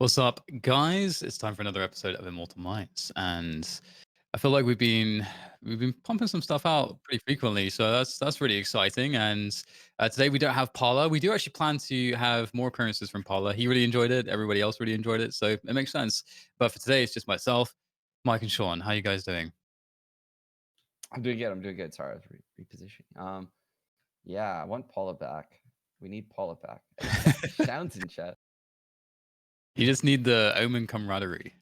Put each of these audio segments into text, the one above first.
What's up, guys? It's time for another episode of Immortal Minds, and I feel like we've been pumping some stuff out pretty frequently, so that's really exciting. And today we don't have Paula. We do actually plan to have more appearances from Paula. He really enjoyed it. Everybody else really enjoyed it, so it makes sense. But for today, it's just myself, Mike, and Sean. How you guys doing? I'm doing good. I'm doing good. Sorry, I was repositioning. Yeah, I want Paula back. We need Paula back. Sounds in chat. You just need the Omen camaraderie.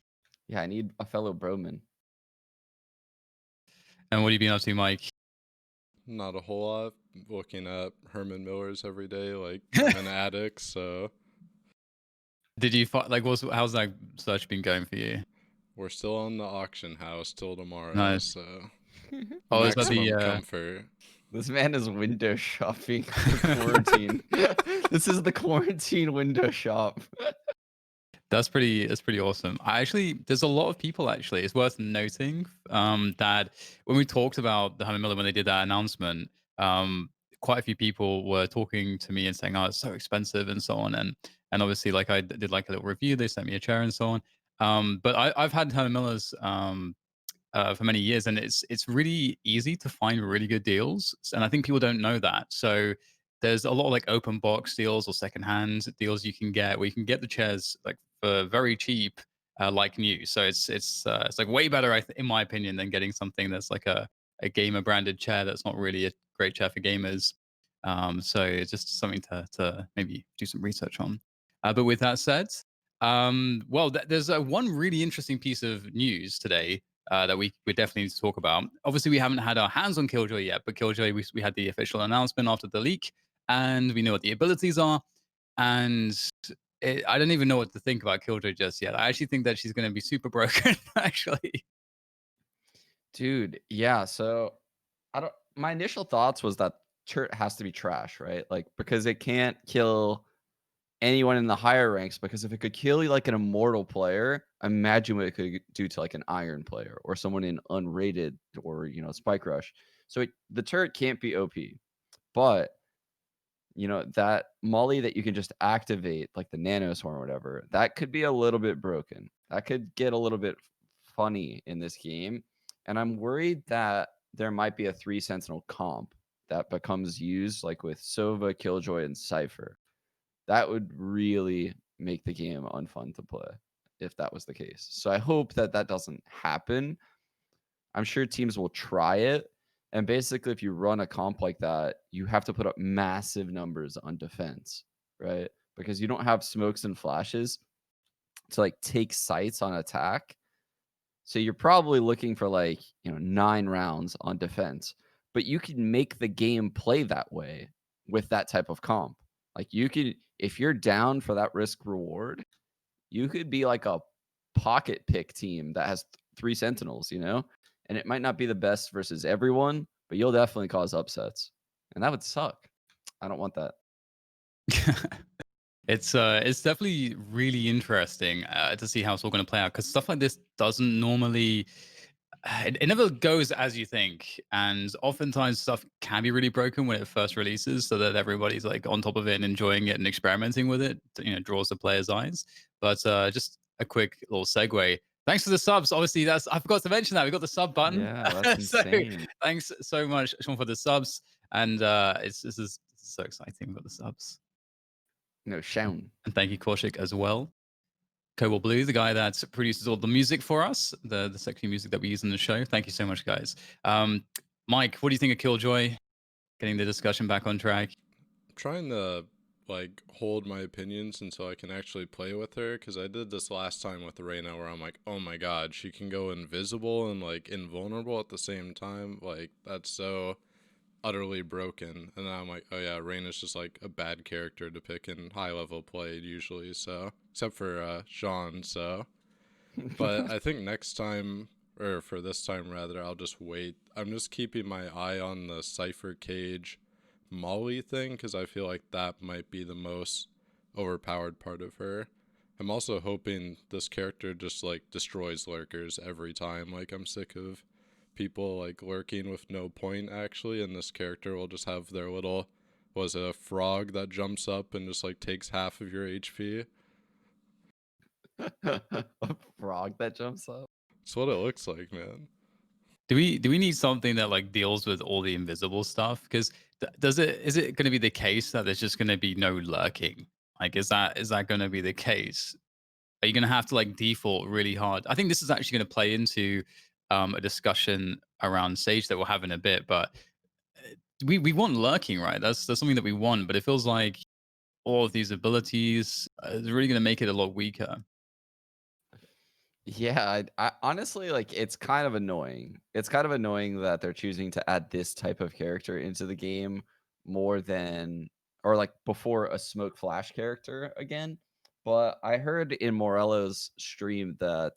Yeah, I need a fellow broman. And what have you been up to, Mike? Not a whole lot. Looking at Herman Millers every day, like I'm an addict. So Did you find how's that search been going for you? we're still on the auction house till tomorrow. Nice. So Oh, is that maximum the comfort. This man is window shopping for quarantine. This is the quarantine window shop. That's pretty awesome. There's a lot of people actually. It's worth noting that when we talked about the Herman Miller when they did that announcement, quite a few people were talking to me and saying, "Oh, it's so expensive" and so on. And obviously, like I did like a little review. They sent me a chair and so on. But I've had Herman Millers for many years, and it's really easy to find really good deals, and I think people don't know that. So there's a lot of like open box deals or secondhand deals you can get where you can get the chairs like for very cheap, like new. So it's like way better, in my opinion, than getting something that's like a gamer branded chair that's not really a great chair for gamers. So it's just something to maybe do some research on. But with that said, there's one really interesting piece of news today that we definitely need to talk about. Obviously, we haven't had our hands on Killjoy yet, but Killjoy, we had the official announcement after the leak, and we know what the abilities are. And I don't even know what to think about Killjoy just yet. I actually think that she's going to be super broken, actually. Dude, yeah, so I don't my initial thoughts was that turret has to be trash, right? Like because it can't kill anyone in the higher ranks, because if it could kill like an immortal player, imagine what it could do to like an iron player or someone in unrated or spike rush. So the turret can't be OP, but that molly that you can just activate, like the nanoswarm or whatever, that could be a little bit broken. That could get a little bit funny in this game, and I'm worried that there might be a 3 sentinel comp that becomes used like with Sova, Killjoy, and Cypher. That would really make the game unfun to play if that was the case. So I hope that that doesn't happen. I'm sure teams will try it. And basically, if you run a comp like that, you have to put up massive numbers on defense, right? Because you don't have smokes and flashes to like take sights on attack. So you're probably looking for like, 9 rounds on defense. But you can make the game play that way with that type of comp. Like you could, if you're down for that risk reward, you could be like a pocket pick team that has 3 sentinels, and it might not be the best versus everyone, but you'll definitely cause upsets. And that would suck. I don't want that. It's definitely really interesting to see how it's all going to play out because stuff like this doesn't normally it never goes as you think, and oftentimes stuff can be really broken when it first releases so that everybody's like on top of it and enjoying it and experimenting with it, draws the players eyes. But just a quick little segue, thanks for the subs. Obviously, that's I forgot to mention that we got the sub button. Yeah, that's So insane. thanks so much, Sean, for the subs. And this is so exciting. We got the subs. No, Shaun. And thank you, Kaushik, as well. Cobalt Blue, the guy that produces all the music for us, the sexy music that we use in the show. Thank you so much, guys. Mike, what do you think of Killjoy? Getting the discussion back on track. I'm trying to like hold my opinions until I can actually play with her, because I did this last time with Reyna where I'm like, oh my god, she can go invisible and like invulnerable at the same time. Like that's so utterly broken. And then I'm like, oh yeah, Reyna's just like a bad character to pick in high level play usually, so except for Sean. So but I think next time, or for this time rather, I'll just wait. I'm just keeping my eye on the Cypher Cage Molly thing, because I feel like that might be the most overpowered part of her. I'm also hoping this character just like destroys lurkers every time. Like I'm sick of people like lurking with no point actually, and this character will just have their little, was it a frog that jumps up and just like takes half of your HP? A frog that jumps up. That's what it looks like, man. Do we need something that like deals with all the invisible stuff? Because does it is it going to be the case that there's just going to be no lurking? Like, is that going to be the case? Are you going to have to like default really hard? I think this is actually going to play into a discussion around Sage that we'll have in a bit. But we want lurking, right? That's something that we want. But it feels like all of these abilities is really going to make it a lot weaker. Yeah, I honestly like it's kind of annoying. It's kind of annoying that they're choosing to add this type of character into the game more than or like before a smoke flash character again. But I heard in Morello's stream that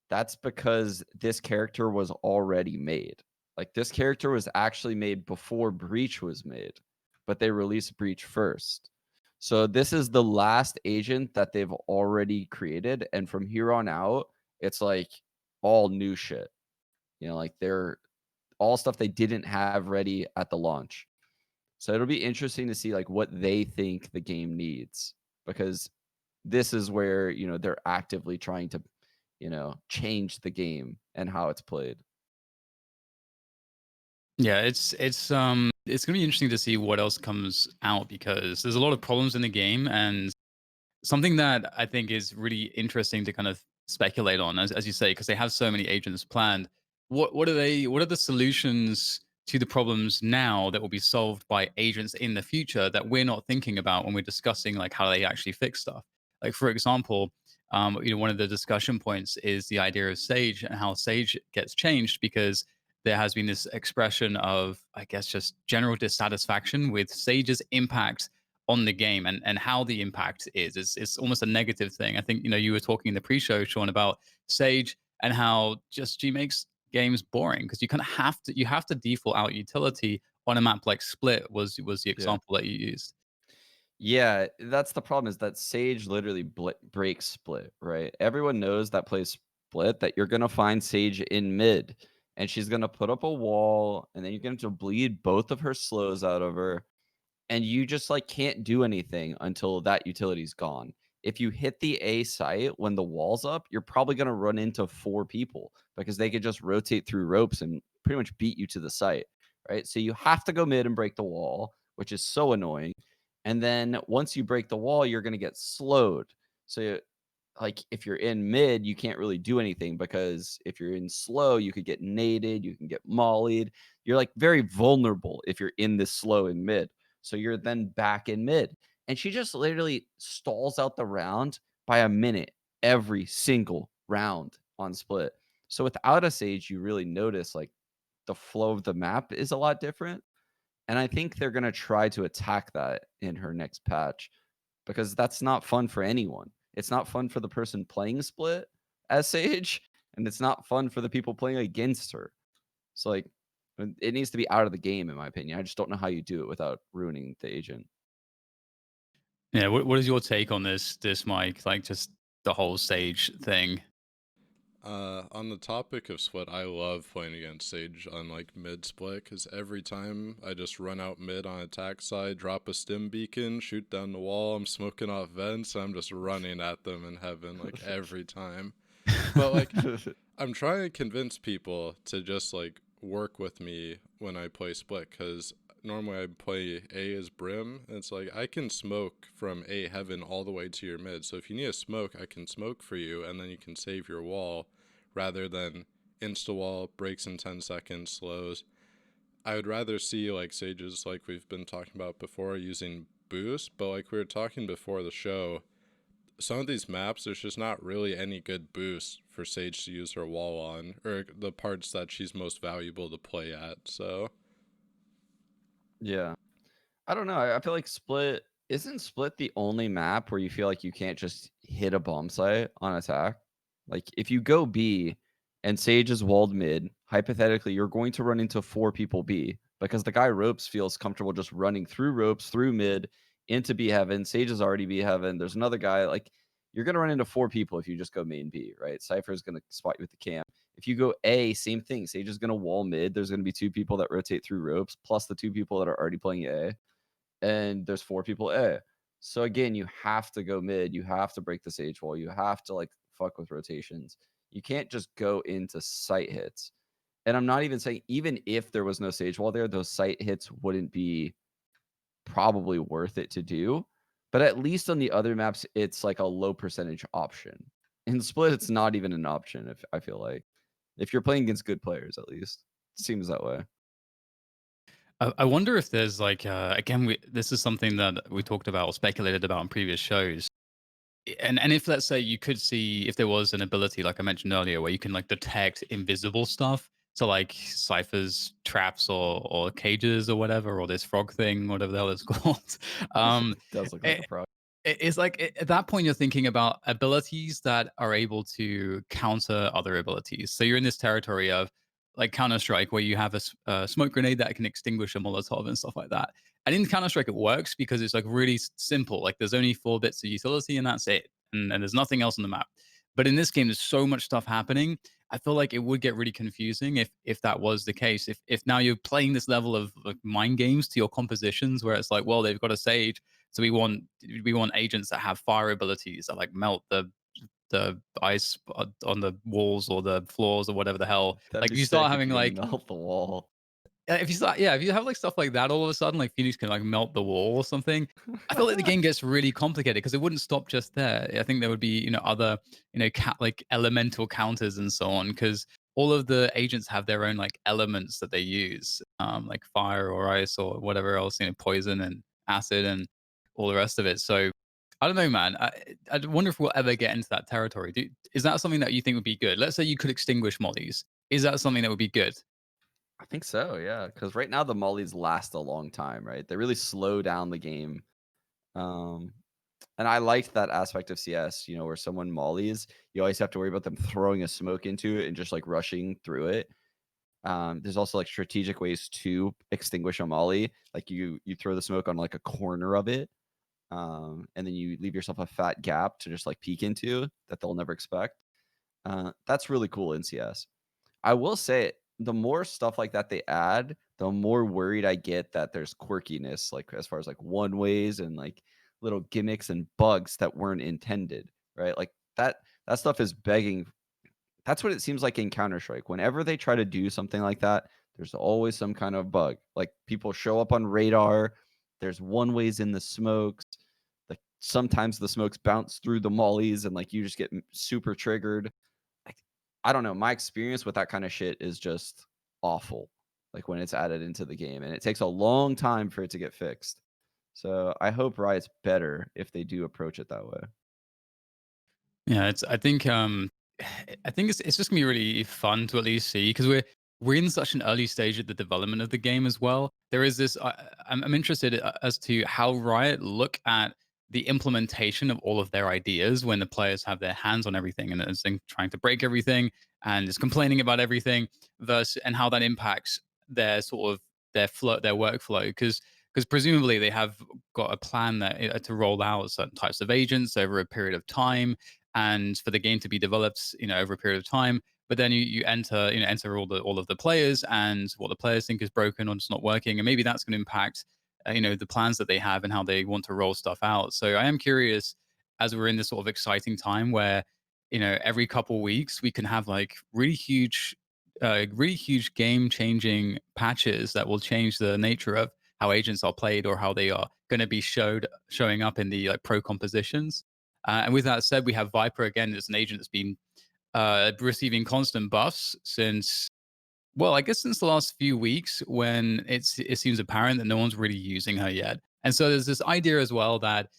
that's because this character was already made. Like this character was actually made before Breach was made, but they released Breach first. So this is the last agent that they've already created, and from here on out, it's like all new shit. You know, like they're all stuff they didn't have ready at the launch. So it'll be interesting to see like what they think the game needs because this is where, they're actively trying to, change the game and how it's played. Yeah, it's gonna be interesting to see what else comes out because there's a lot of problems in the game and something that I think is really interesting to kind of speculate on, as you say, because they have so many agents planned. What are they? What are the solutions to the problems now that will be solved by agents in the future that we're not thinking about when we're discussing like how they actually fix stuff? Like for example, one of the discussion points is the idea of Sage and how Sage gets changed because there has been this expression of, I guess, just general dissatisfaction with Sage's impact on the game and how the impact is. It's almost a negative thing. I think you were talking in the pre-show, Sean, about Sage and how just she makes games boring because you have to default out utility on a map like Split was the Yeah. example that you used. Yeah, that's the problem is that Sage literally breaks Split, right? Everyone knows that plays Split that you're going to find Sage in mid and she's going to put up a wall and then you're going to bleed both of her slows out of her and you just like can't do anything until that utility's gone. If you hit the A site when the wall's up, you're probably going to run into 4 people because they could just rotate through ropes and pretty much beat you to the site, right? So you have to go mid and break the wall, which is so annoying. And then once you break the wall, you're going to get slowed. So like if you're in mid, you can't really do anything because if you're in slow, you could get naded, you can get mollied. You're like very vulnerable if you're in this slow in mid. So you're then back in mid. And she just literally stalls out the round by a minute every single round on Split. So without a Sage, you really notice like the flow of the map is a lot different. And I think they're going to try to attack that in her next patch because that's not fun for anyone. It's not fun for the person playing Split as Sage, and it's not fun for the people playing against her. So like it needs to be out of the game in my opinion. I just don't know how you do it without ruining the agent. Yeah, what is your take on this, Mike? Like just the whole Sage thing. On the topic of split, I love playing against Sage on like mid split because every time I just run out mid on attack side, drop a stim beacon, shoot down the wall, I'm smoking off vents, I'm just running at them in heaven like every time. But like I'm trying to convince people to just like work with me when I play split because normally I play A as Brim. And it's like I can smoke from A heaven all the way to your mid. So if you need a smoke, I can smoke for you and then you can save your wall rather than insta wall, breaks in 10 seconds, slows. I would rather see like Sages like we've been talking about before using boost, but like we were talking before the show, some of these maps, there's just not really any good boost for Sage to use her wall on, or the parts that she's most valuable to play at. So, Yeah. I don't know. I feel like Split isn't Split the only map where you feel like you can't just hit a bomb site on attack? Like if you go B and Sage is walled mid, hypothetically you're going to run into 4 people B because the guy ropes feels comfortable just running through ropes, through mid, into B heaven. Sage is already B heaven. There's another guy like you're gonna run into 4 people if you just go main B, right? Cypher is gonna spot you with the cam. If you go A, same thing. Sage is gonna wall mid. There's gonna be 2 people that rotate through ropes, plus the 2 people that are already playing A and there's 4 people A. So again, you have to go mid, you have to break the sage wall, you have to like fuck with rotations. You can't just go into sight hits. And I'm not even saying even if there was no sage wall there, those sight hits wouldn't be probably worth it to do. But at least on the other maps, it's like a low percentage option. In split, it's not even an option. If I feel like if you're playing against good players, at least seems that way. I wonder if there's like again, this is something that we talked about or speculated about in previous shows. And if let's say you could see if there was an ability like I mentioned earlier where you can like detect invisible stuff, so like ciphers, traps, or cages or whatever, or this frog thing, whatever the hell it's called. Um, It does look like a it, pro. it's like at that point you're thinking about abilities that are able to counter other abilities. So you're in this territory of like Counter Strike, where you have a smoke grenade that can extinguish a Molotov and stuff like that. And in Counter Strike, it works because it's like really simple. Like there's only 4 bits of utility, and that's it. And there's nothing else on the map. But in this game, there's so much stuff happening. I feel like it would get really confusing if that was the case. If now you're playing this level of like mind games to your compositions, where it's like, well, they've got a sage, so we want agents that have fire abilities that like melt the ice on the walls or the floors or whatever the hell. That'd Like be if you start sick if having you can like melt the wall. if you start, yeah, if you have like stuff like that all of a sudden, like Phoenix can like melt the wall or something, I feel like the game gets really complicated because it wouldn't stop just there. I think there would be, other, like elemental counters and so on, because all of the agents have their own like elements that they use, like fire or ice or whatever else, poison and acid and all the rest of it. So I don't know, man. I wonder if we'll ever get into that territory. Is that something that you think would be good? Let's say you could extinguish mollies. Is that something that would be good? I think so, yeah. Because right now the mollies last a long time, right? They really slow down the game. Um, and I liked that aspect of CS, where someone mollies, you always have to worry about them throwing a smoke into it and just like rushing through it. There's also like strategic ways to extinguish a molly. Like you throw the smoke on like a corner of it, and then you leave yourself a fat gap to just like peek into that they'll never expect. That's really cool in CS. I will say the more stuff like that they add, the more worried I get that there's quirkiness, like as far as like one ways and like little gimmicks and bugs that weren't intended, right? Like that stuff is begging. That's what it seems like in Counter Strike. Whenever they try to do something like that, there's always some kind of bug. Like people show up on radar. There's one ways in the smokes. Like sometimes the smokes bounce through the mollies and like you just get super triggered. Like I don't know, my experience with that kind of shit is just awful, like when it's added into the game, and it takes a long time for it to get fixed. So I hope Riot's better if they do approach it that way. Yeah, I think it's just gonna be really fun to at least see because we're in such an early stage of the development of the game as well. There is this. I'm interested as to how Riot look at the implementation of all of their ideas when the players have their hands on everything and is trying to break everything and is complaining about everything, versus and how that impacts their sort of their workflow because presumably they have got a plan that to roll out certain types of agents over a period of time and for the game to be developed, over a period of time. But then you enter all of the players and what the players think is broken or it's not working, and maybe that's going to impact, the plans that they have and how they want to roll stuff out. So I am curious, as we're in this sort of exciting time where, every couple weeks we can have like really huge game changing patches that will change the nature of how agents are played or how they are going to be showing up in the like pro compositions. And with that said, we have Viper again as an agent that's been receiving constant buffs since, well, I guess since the last few weeks when it seems apparent that no one's really using her yet. And so there's this idea as well that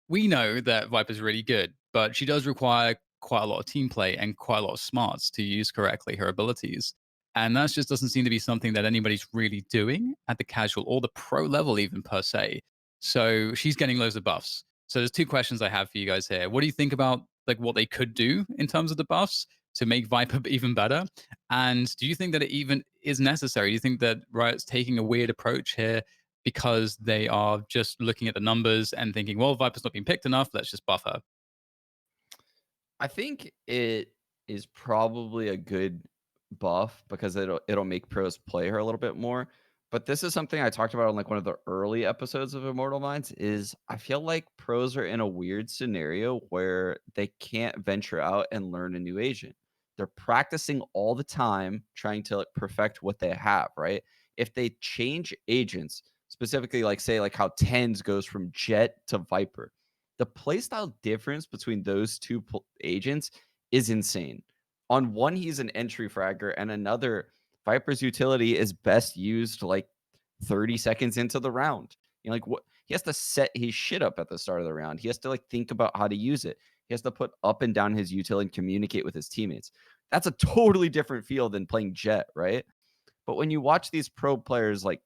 we know that Viper's really good, but she does require quite a lot of team play and quite a lot of smarts to use correctly her abilities. And that just doesn't seem to be something that anybody's really doing at the casual or the pro level, even per se. So she's getting loads of buffs. So there's 2 questions I have for you guys here. What do you think about like what they could do in terms of the buffs to make Viper even better? And do you think that it even is necessary? Do you think that Riot's taking a weird approach here because they are just looking at the numbers and thinking, well, Viper's not being picked enough. Let's just buff her. I think it is probably a good buff because it'll make pros play her a little bit more. But this is something I talked about on like one of the early episodes of Immortal Minds is I feel like pros are in a weird scenario where they can't venture out and learn a new agent. They're practicing all the time trying to like, perfect what they have, right? If they change agents, specifically like say like how Tens goes from Jet to Viper, the playstyle difference between those two agents is insane. On one, he's an entry fragger, and another, Viper's utility is best used like 30 seconds into the round. You know, like what he has to set his shit up at the start of the round. He has to like think about how to use it. He has to put up and down his utility and communicate with his teammates. That's a totally different feel than playing Jet, right? But when you watch these pro players, like,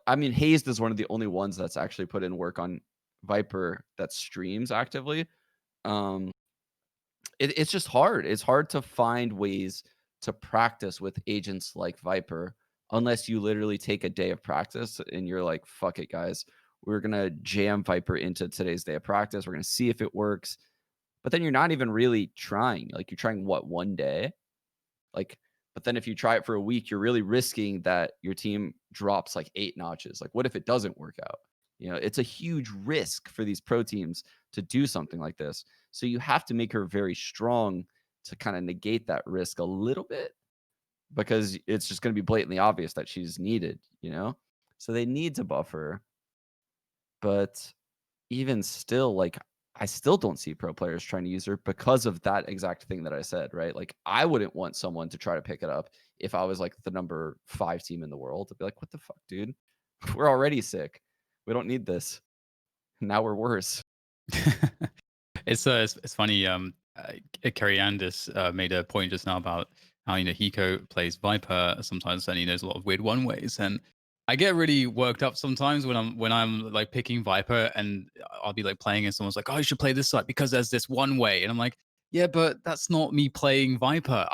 I mean, Hazed is one of the only ones that's actually put in work on Viper that streams actively. Um, it's just hard. It's hard to find ways to practice with agents like Viper unless you literally take a day of practice and you're like, fuck it, guys. We're going to jam Viper into today's day of practice. We're going to see if it works. But then you're not even really trying. Like, you're trying what, one day? Like, but then if you try it for a week, you're really risking that your team drops like 8 notches. Like, what if it doesn't work out? You know, it's a huge risk for these pro teams to do something like this. So you have to make her very strong to kind of negate that risk a little bit because it's just going to be blatantly obvious that she's needed, you know? So they need to buff her. But even still, like, I still don't see pro players trying to use her because of that exact thing that I said, right? Like, I wouldn't want someone to try to pick it up if I was like the number 5 team in the world. I'd be like, what the fuck, dude? We're already sick. We don't need this. Now we're worse. It's funny. Kerry Andis made a point just now about how Hiko plays Viper sometimes, and he knows a lot of weird one ways. And I get really worked up sometimes when I'm like picking Viper, and I'll be like playing, and someone's like, "Oh, you should play this side because there's this one way," and I'm like, "Yeah, but that's not me playing Viper.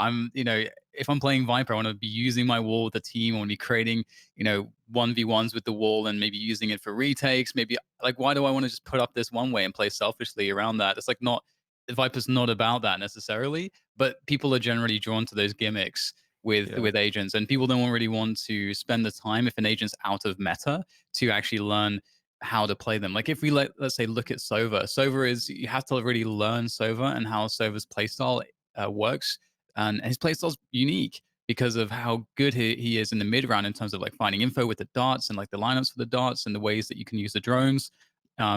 If I'm playing Viper, I want to be using my wall with the team. I want to be creating 1v1s with the wall and maybe using it for retakes. Maybe like, why do I want to just put up this one way and play selfishly around that? It's like not Viper's not about that necessarily, but people are generally drawn to those gimmicks Yeah. with agents, and people don't really want to spend the time if an agent's out of meta to actually learn how to play them. Like if we let's say look at Sova. Sova is you have to really learn Sova and how Sova's playstyle works, and his playstyle's unique because of how good he is in the mid round in terms of like finding info with the darts and like the lineups for the darts and the ways that you can use the drones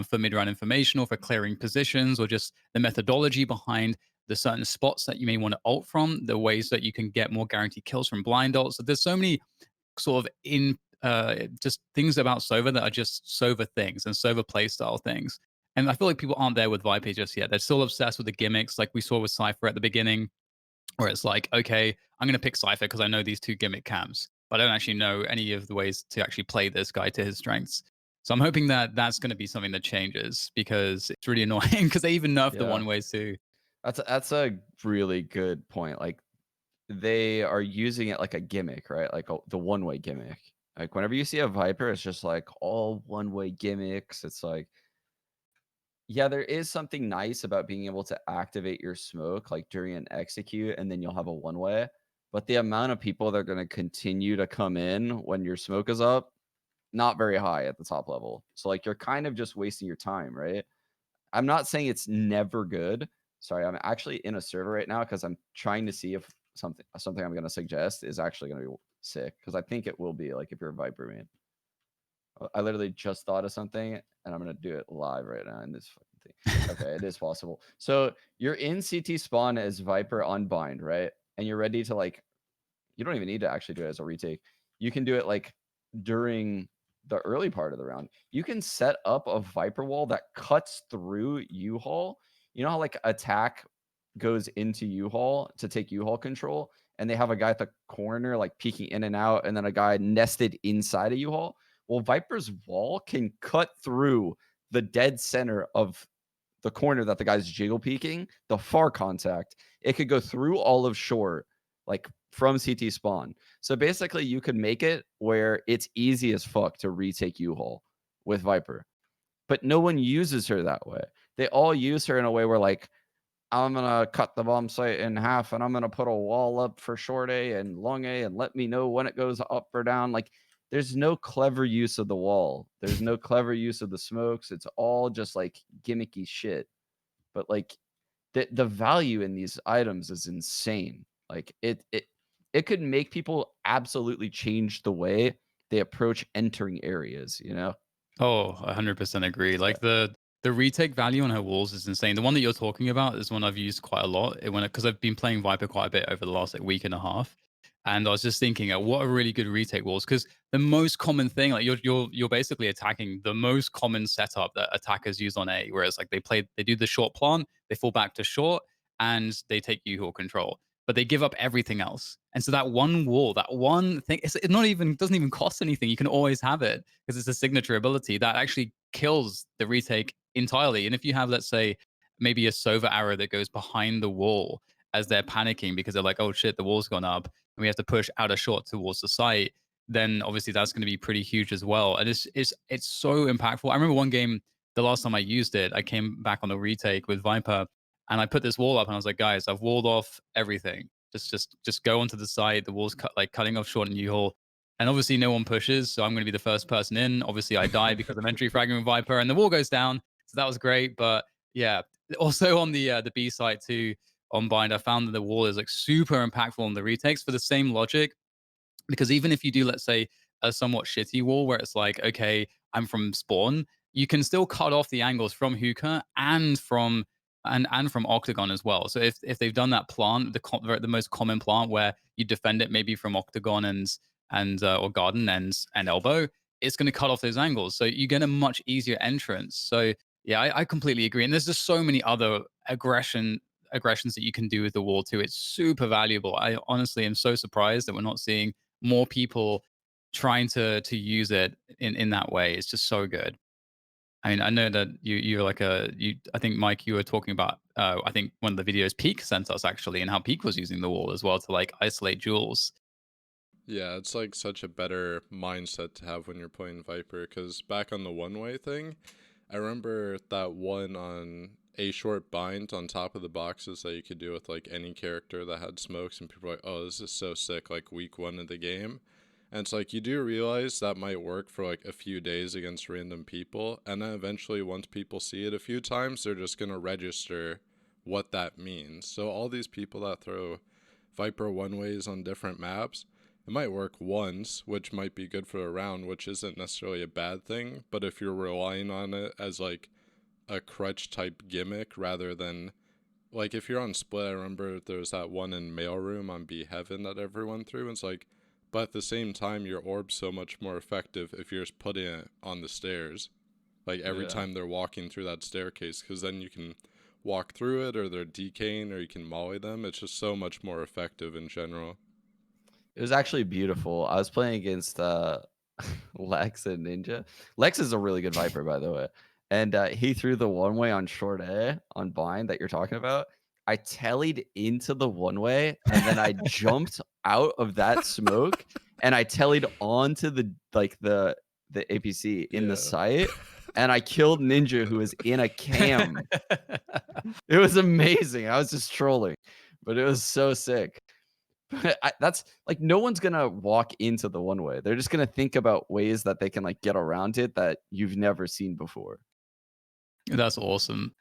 for mid round information or for clearing positions or just the methodology behind the certain spots that you may want to ult from, the ways that you can get more guaranteed kills from blind ults. So there's so many sort of just things about Sova that are just Sova things and Sova playstyle things. And I feel like people aren't there with Viper just yet. They're still obsessed with the gimmicks, like we saw with Cypher at the beginning where it's like, okay, I'm going to pick Cypher because I know these 2 gimmick camps, but I don't actually know any of the ways to actually play this guy to his strengths. So I'm hoping that that's going to be something that changes because it's really annoying because they even nerf the Yeah. one ways too. That's a really good point. Like, they are using it like a gimmick, right? Like the one-way gimmick. Like whenever you see a Viper, it's just like all one-way gimmicks. It's like, yeah, there is something nice about being able to activate your smoke like during an execute, and then you'll have a one-way. But the amount of people that are going to continue to come in when your smoke is up, not very high at the top level. So like you're kind of just wasting your time, right? I'm not saying it's never good. Sorry, I'm actually in a server right now because I'm trying to see if something I'm going to suggest is actually going to be sick, because I think it will be, like, if you're a Viper main. I literally just thought of something, and I'm going to do it live right now in this fucking thing. Okay, it is possible. So you're in CT spawn as Viper unbind, right? And you're ready to, like, you don't even need to actually do it as a retake. You can do it like during the early part of the round. You can set up a Viper wall that cuts through U-Haul. You know how like attack goes into U-Haul to take U-Haul control, and they have a guy at the corner like peeking in and out, and then a guy nested inside of U-Haul? Well, Viper's wall can cut through the dead center of the corner that the guy's jiggle peeking, the far contact. It could go through all of short, like from CT spawn. So basically, you could make it where it's easy as fuck to retake U-Haul with Viper, but no one uses her that way. They all use her in a way where, like, I'm gonna cut the bomb site in half, and I'm gonna put a wall up for short A and long A, and let me know when it goes up or down. Like, there's no clever use of the wall. There's no clever use of the smokes. It's all just like gimmicky shit. But like the value in these items is insane. Like it could make people absolutely change the way they approach entering areas, you know? Oh, 100% agree. So Like the retake value on her walls is insane. The one that you're talking about is one I've used quite a lot. It when because I've been playing Viper quite a bit over the last like week and a half, and I was just thinking, what are really good retake walls? Because the most common thing, like you're basically attacking the most common setup that attackers use on A, whereas like they do the short plant, they fall back to short, and they take U-Haul control, but they give up everything else. And so that one wall, that one thing, it's not even doesn't even cost anything. You can always have it because it's a signature ability that actually kills the retake entirely. And if you have, let's say, maybe a Sova arrow that goes behind the wall as they're panicking because they're like, oh shit, the wall's gone up and we have to push out a shot towards the site, then obviously that's going to be pretty huge as well. And it's so impactful. I remember one game, the last time I used it, I came back on the retake with Viper and I put this wall up and I was like, guys, I've walled off everything. Just go onto the side. The wall's cutting off short and U-Haul. And obviously, no one pushes, so I'm going to be the first person in. Obviously, I die because I'm entry fragging with Viper, and the wall goes down. So that was great. But yeah, also on the B side too, on Bind, I found that the wall is like super impactful on the retakes for the same logic. Because even if you do, let's say, a somewhat shitty wall where it's like, okay, I'm from spawn, you can still cut off the angles from hookah and from octagon as well. So if they've done that plant, the most common plant where you defend it maybe from octagon and or garden and elbow, it's going to cut off those angles. So you get a much easier entrance. So yeah, I completely agree. And there's just so many other aggressions that you can do with the wall too. It's super valuable. I honestly am so surprised that we're not seeing more people trying to use it in that way. It's just so good. I mean, I know that you're like a you. I think Mike, you were talking about. I think one of the videos Peak sent us actually, and how Peak was using the wall as well to like isolate jewels. Yeah, it's like such a better mindset to have when you're playing Viper. Because back on the one-way thing, I remember that one on a short bind on top of the boxes that you could do with like any character that had smokes, and people were like, "Oh, this is so sick!" Like week one of the game, and it's like you do realize that might work for like a few days against random people, and then eventually, once people see it a few times, they're just gonna register what that means. So all these people that throw Viper one ways on different maps, it might work once, which might be good for a round, which isn't necessarily a bad thing. But if you're relying on it as like a crutch type gimmick rather than like if you're on split, I remember there was that one in mailroom on B Heaven that everyone threw. And it's like, but at the same time, your orb's so much more effective if you're just putting it on the stairs, like every yeah. time they're walking through that staircase, because then you can walk through it or they're decaying or you can molly them. It's just so much more effective in general. It was actually beautiful. I was playing against Lex and Ninja. Lex is a really good Viper, by the way. And he threw the one way on short A on bind that you're talking about. I tellied into the one way and then I jumped out of that smoke and I tellied onto the APC in the Yeah. site and I killed Ninja who was in a cam. It was amazing. I was just trolling, but it was so sick. That's like no one's gonna walk into the one way. They're just gonna think about ways that they can like get around it that you've never seen before. That's awesome.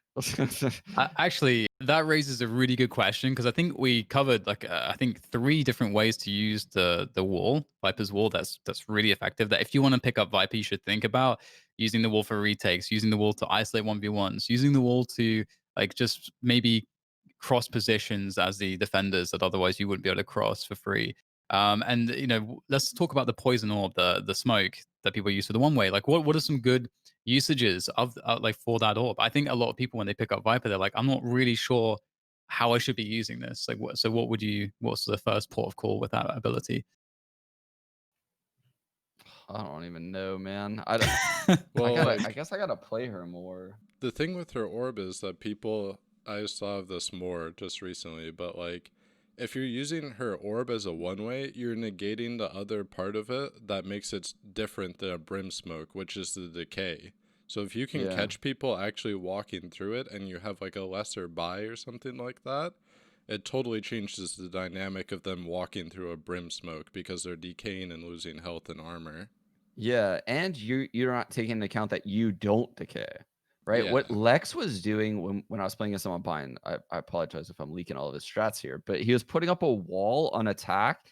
Actually, that raises a really good question because I think we covered like I think three different ways to use the wall, Viper's wall. That's really effective. That if you want to pick up Viper, you should think about using the wall for retakes, using the wall to isolate 1v1s, using the wall to like just maybe cross positions as the defenders that otherwise you wouldn't be able to cross for free. And let's talk about the poison orb, the smoke that people use for the one way. Like, what are some good usages of like for that orb? I think a lot of people when they pick up Viper, they're like, I'm not really sure how I should be using this. Like, what? So, what's the first port of call with that ability? I don't even know, man. I don't, I Well, gotta. I like guess I gotta play her more. the thing with her orb is that people, I just saw this more just recently, but like if you're using her orb as a one way, you're negating the other part of it that makes it different than a brim smoke, which is the decay. So if you can Yeah. catch people actually walking through it and you have like a lesser buy or something like that, it totally changes the dynamic of them walking through a brim smoke because they're decaying and losing health and armor. Yeah, and you're not taking into account that you don't decay, right? Yeah. What Lex was doing when I was playing against someone behind, I apologize if I'm leaking all of his strats here, but he was putting up a wall on attack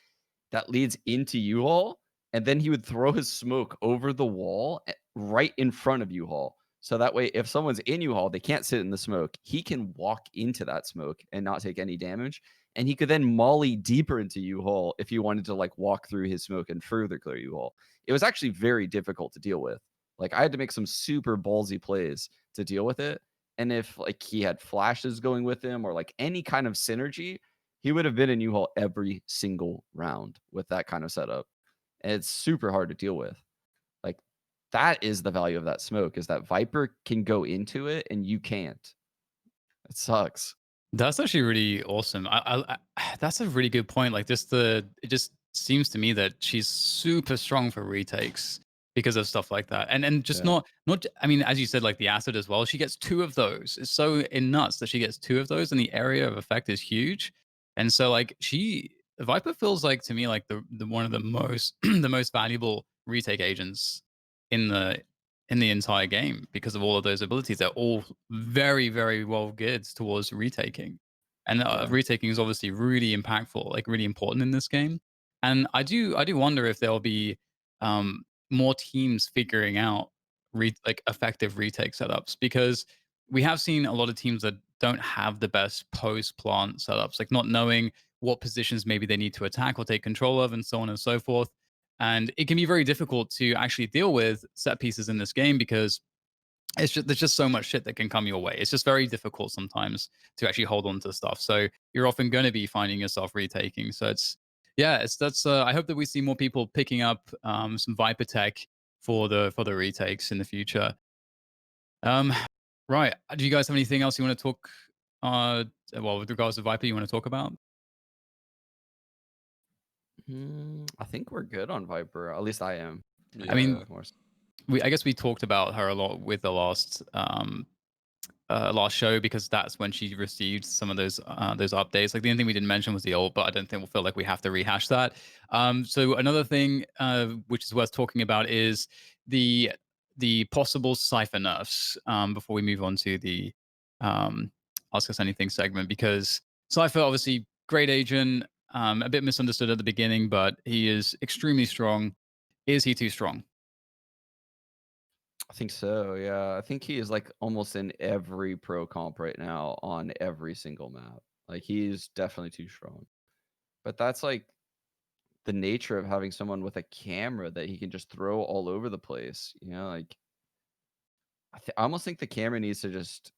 that leads into U-Haul, and then he would throw his smoke over the wall right in front of U-Haul. So that way, if someone's in U-Haul, they can't sit in the smoke. He can walk into that smoke and not take any damage. And he could then molly deeper into U-Haul if he wanted to like walk through his smoke and further clear U-Haul. It was actually very difficult to deal with. Like I had to make some super ballsy plays to deal with it. And if like he had flashes going with him or like any kind of synergy, he would have been in U-Haul every single round with that kind of setup. And it's super hard to deal with. Like that is the value of that smoke, is that Viper can go into it and you can't. It sucks. That's actually really awesome. That's a really good point. Like, it just seems to me that she's super strong for retakes because of stuff like that, and just Yeah. I mean, as you said, like the acid as well. She gets two of those. It's so nuts that she gets two of those, and the area of effect is huge. And so, like, Viper feels like to me like the one of the most the most valuable retake agents in the entire game because of all of those abilities. They're all very, very well geared towards retaking. And Yeah. retaking is obviously really impactful, like really important in this game. And I do wonder if there'll be more teams figuring out like effective retake setups because we have seen a lot of teams that don't have the best post plant setups, like not knowing what positions maybe they need to attack or take control of, and so on and so forth. And it can be very difficult to actually deal with set pieces in this game because there's just so much shit that can come your way. It's just very difficult sometimes to actually hold on to stuff. So you're often going to be finding yourself retaking. So it's yeah, it's that's. I hope that we see more people picking up some Viper tech for the retakes in the future. Um, right. Do you guys have anything else you want to talk? Well, with regards to Viper, you want to talk about? I think we're good on Viper. At least I am. I mean, Yeah. I guess we talked about her a lot with the last show because that's when she received some of those updates. Like the only thing we didn't mention was the ult, but I don't think we'll feel like we have to rehash that. So another thing which is worth talking about is the possible Cypher nerfs before we move on to the Ask Us Anything segment, because Cypher obviously great agent, a bit misunderstood at the beginning, but he is extremely strong. Is he too strong? I think so. Yeah. I think he is like almost in every pro comp right now on every single map. Like he's definitely too strong. But that's like the nature of having someone with a camera that he can just throw all over the place. You know, like I almost think the camera needs to just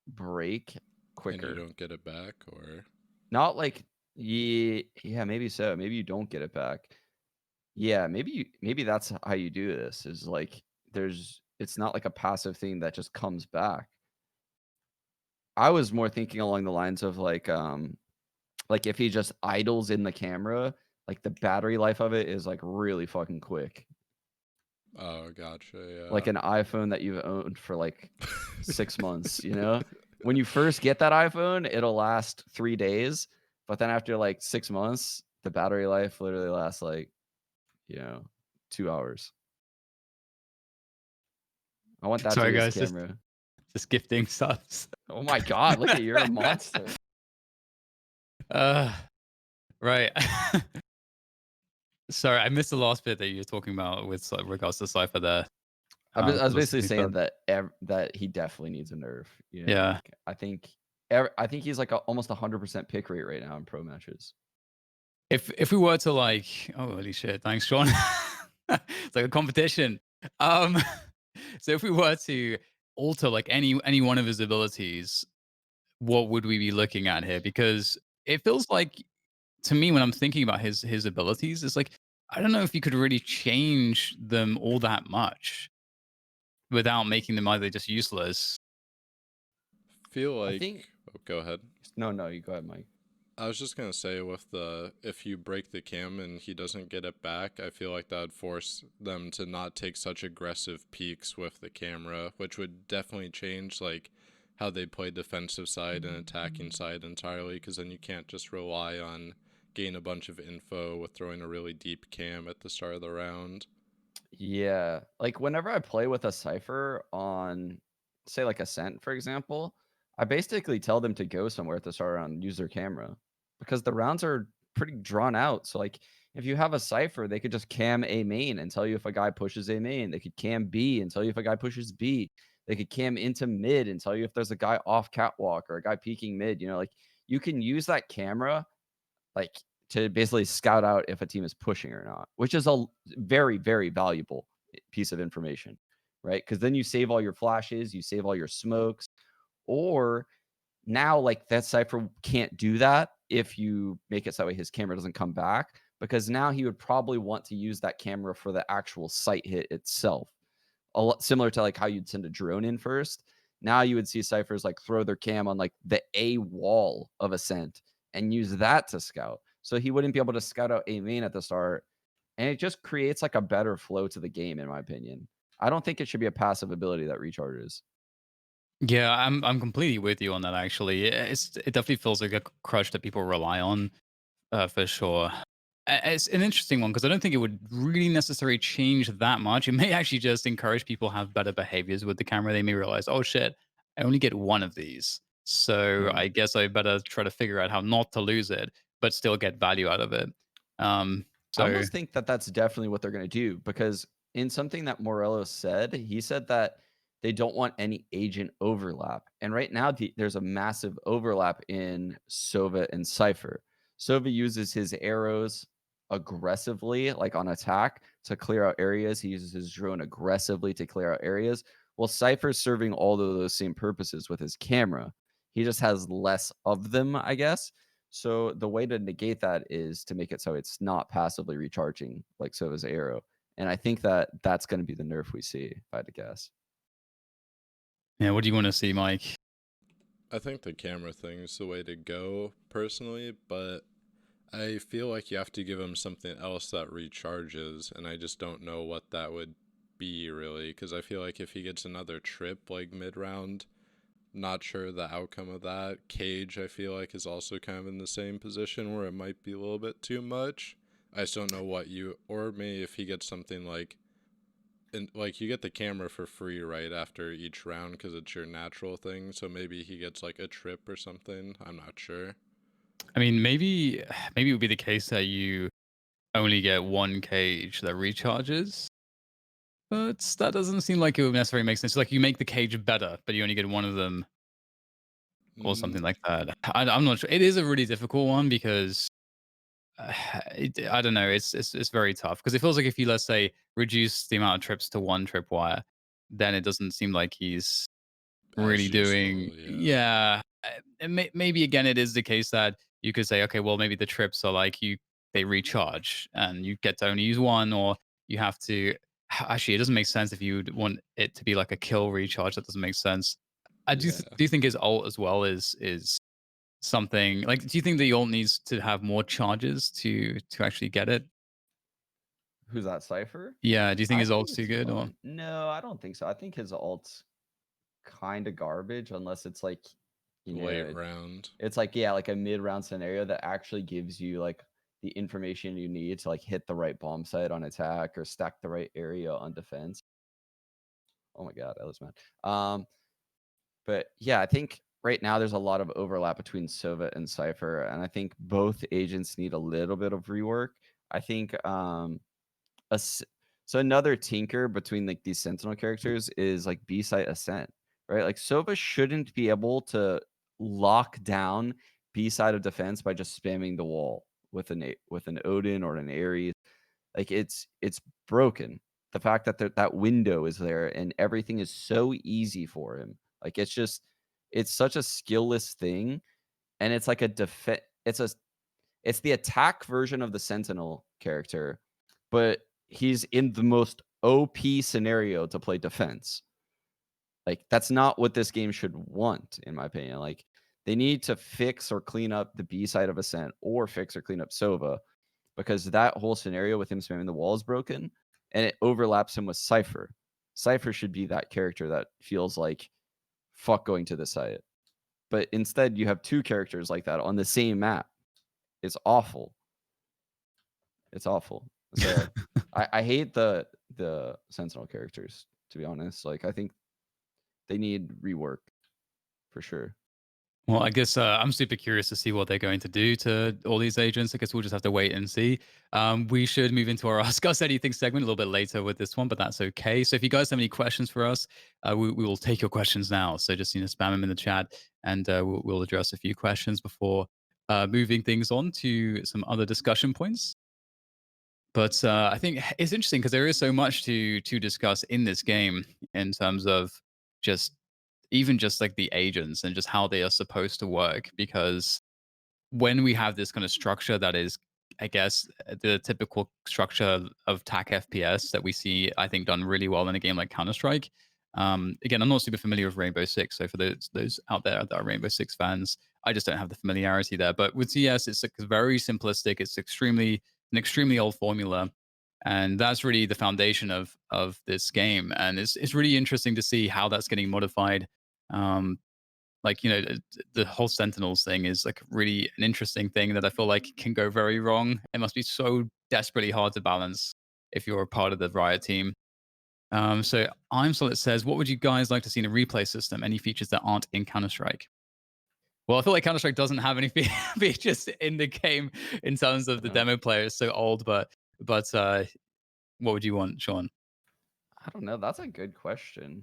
break And you quicker. don't get it back, or Not like yeah, maybe so. Maybe you don't get it back. Yeah, maybe that's how you do this, is like it's not like a passive thing that just comes back. I was more thinking along the lines of like if he just idles in the camera, like the battery life of it is like really fucking quick. oh, gotcha, Like yeah. an iPhone that you've owned for like 6 months, you know? When you first get that iPhone, it'll last 3 days, but then after like 6 months, the battery life literally lasts like, 2 hours. I want that to Sorry, be his guys, camera. just gifting subs. Oh my god, look at you, you're a monster. Uh, right. Sorry, I missed the last bit that you were talking about with regards to Cypher there. I was For the basically Sydney saying sub. that that he definitely needs a nerf. Yeah. Like I think he's like almost 100% pick rate right now in pro matches. If we were to like, oh holy shit, thanks, Sean. It's like a competition. Um, so if we were to alter like any one of his abilities, what would we be looking at here? Because it feels like to me when I'm thinking about his abilities, it's like I don't know if you could really change them all that much without making them either just useless. Feel I like, think oh, go ahead. no, you go ahead, Mike. I was just gonna say with the if you break the cam and he doesn't get it back, I feel like that would force them to not take such aggressive peeks with the camera, which would definitely change like how they play defensive side and attacking side entirely, because then you can't just rely on getting a bunch of info with throwing a really deep cam at the start of the round. Yeah, like, whenever I play with a Cypher on, say, like, Ascent, for example, I basically tell them to go somewhere at the start round, use their camera, because the rounds are pretty drawn out, so, like, if you have a Cypher, they could just cam A main and tell you if a guy pushes A main, they could cam B and tell you if a guy pushes B, they could cam into mid and tell you if there's a guy off catwalk or a guy peeking mid, like, you can use that camera like to basically scout out if a team is pushing or not, which is a very, very valuable piece of information, right? Because then you save all your flashes, you save all your smokes, or now like that Cypher can't do that if you make it so that way his camera doesn't come back, because now he would probably want to use that camera for the actual site hit itself. A lot similar to like how you'd send a drone in first. Now you would see Cyphers like throw their cam on like the A wall of Ascent and use that to scout. So he wouldn't be able to scout out A main at the start. And it just creates like a better flow to the game, in my opinion. I don't think it should be a passive ability that recharges. Yeah, I'm completely with you on that. Actually, it definitely feels like a crush that people rely on, for sure. It's an interesting one because I don't think it would really necessarily change that much. It may actually just encourage people to have better behaviors with the camera. They may realize, oh shit, I only get one of these, so Mhm. I guess I better try to figure out how not to lose it, but still get value out of it. I So almost think that that's definitely what they're going to do, because in something that Morelos said, he said that they don't want any agent overlap. And right now, there's a massive overlap in Sova and Cypher. Sova uses his arrows aggressively, like on attack, to clear out areas. He uses his drone aggressively to clear out areas. Well, Cypher's serving all of those same purposes with his camera. He just has less of them, I guess. So the way to negate that is to make it so it's not passively recharging like Sova's arrow. And I think that that's going to be the nerf we see, if I had to guess. yeah, what do you want to see, Mike? I think the camera thing is the way to go personally, but I feel like you have to give him something else that recharges, and I just don't know what that would be really, because I feel like if he gets another trip like mid round, not sure the outcome of that. Cage, I feel like, is also kind of in the same position where it might be a little bit too much. I just don't know what you, or maybe if he gets something like, and like you get the camera for free right after each round because it's your natural thing. So maybe he gets like a trip or something. I'm not sure. I mean, maybe it would be the case that you only get one cage that recharges. But that doesn't seem like it would necessarily make sense. Like you make the cage better, but you only get one of them or something Mm, like that. I'm not sure. It is a really difficult one because I don't know. It's very tough because it feels like if you, let's say, reduce the amount of trips to one tripwire, then it doesn't seem like he's really as doing. useful, yeah. Yeah, and maybe again it is the case that you could say, okay, well maybe the trips are like they recharge and you get to only use one, or you have to. Actually, it doesn't make sense if you would want it to be like a kill recharge. That doesn't make sense. I Yeah. do think his ult as well is something like. Do you think the ult needs to have more charges to actually get it? Who's that, Cypher? Yeah. Do you think I his think ult's too it's good or? fine. No, I don't think so. I think his alt's kind of garbage unless it's like, you Late know, round. it's like, yeah, like a mid-round scenario that actually gives you like the information you need to like hit the right bomb site on attack or stack the right area on defense. Oh my god, that was mad. But yeah, I think right now there's a lot of overlap between Sova and Cypher, and I think both agents need a little bit of rework. I think a s so another tinker between like these Sentinel characters is like B site Ascent, right? Like Sova shouldn't be able to lock down B side of defense by just spamming the wall with with an Odin or an Ares. Like it's broken. The fact that that window is there and everything is so easy for him. Like it's such a skillless thing, and it's like a it's the attack version of the Sentinel character, but he's in the most OP scenario to play defense. Like that's not what this game should want, in my opinion. Like They need to fix or clean up the B side of Ascent or fix or clean up Sova because that whole scenario with him spamming the wall is broken and it overlaps him with Cypher. Cypher should be that character that feels like fuck going to the site. But instead, you have two characters like that on the same map. It's awful. It's awful. So I hate the Sentinel characters, to be honest. Like I think they need rework for sure. Well, I guess I'm super curious to see what they're going to do to all these agents. I guess we'll just have to wait and see. We should move into our Ask Us Anything segment a little bit later with this one, but that's okay. So if you guys have any questions for us, we will take your questions now. So just spam them in the chat, and we'll address a few questions before moving things on to some other discussion points. But I think it's interesting because there is so much to discuss in this game in terms of just even just like the agents and just how they are supposed to work. Because when we have this kind of structure that is, I guess, the typical structure of TAC FPS that we see, I think, done really well in a game like Counter Strike. Again, I'm not super familiar with Rainbow Six, so for those out there that are Rainbow Six fans, I just don't have the familiarity there. But with CS, it's like very simplistic. It's an extremely old formula, and that's really the foundation of this game. And it's really interesting to see how that's getting modified. Um, like the whole Sentinels thing is like really an interesting thing that I feel like can go very wrong. It must be so desperately hard to balance if you're a part of the Riot team. So I'm Solid says, what would you guys like to see in a replay system? Any features that aren't in Counter Strike? Well, I feel like Counter Strike doesn't have any features in the game in terms of the Yeah. demo player. It's so old, but what would you want, Sean? I don't know. That's a good question.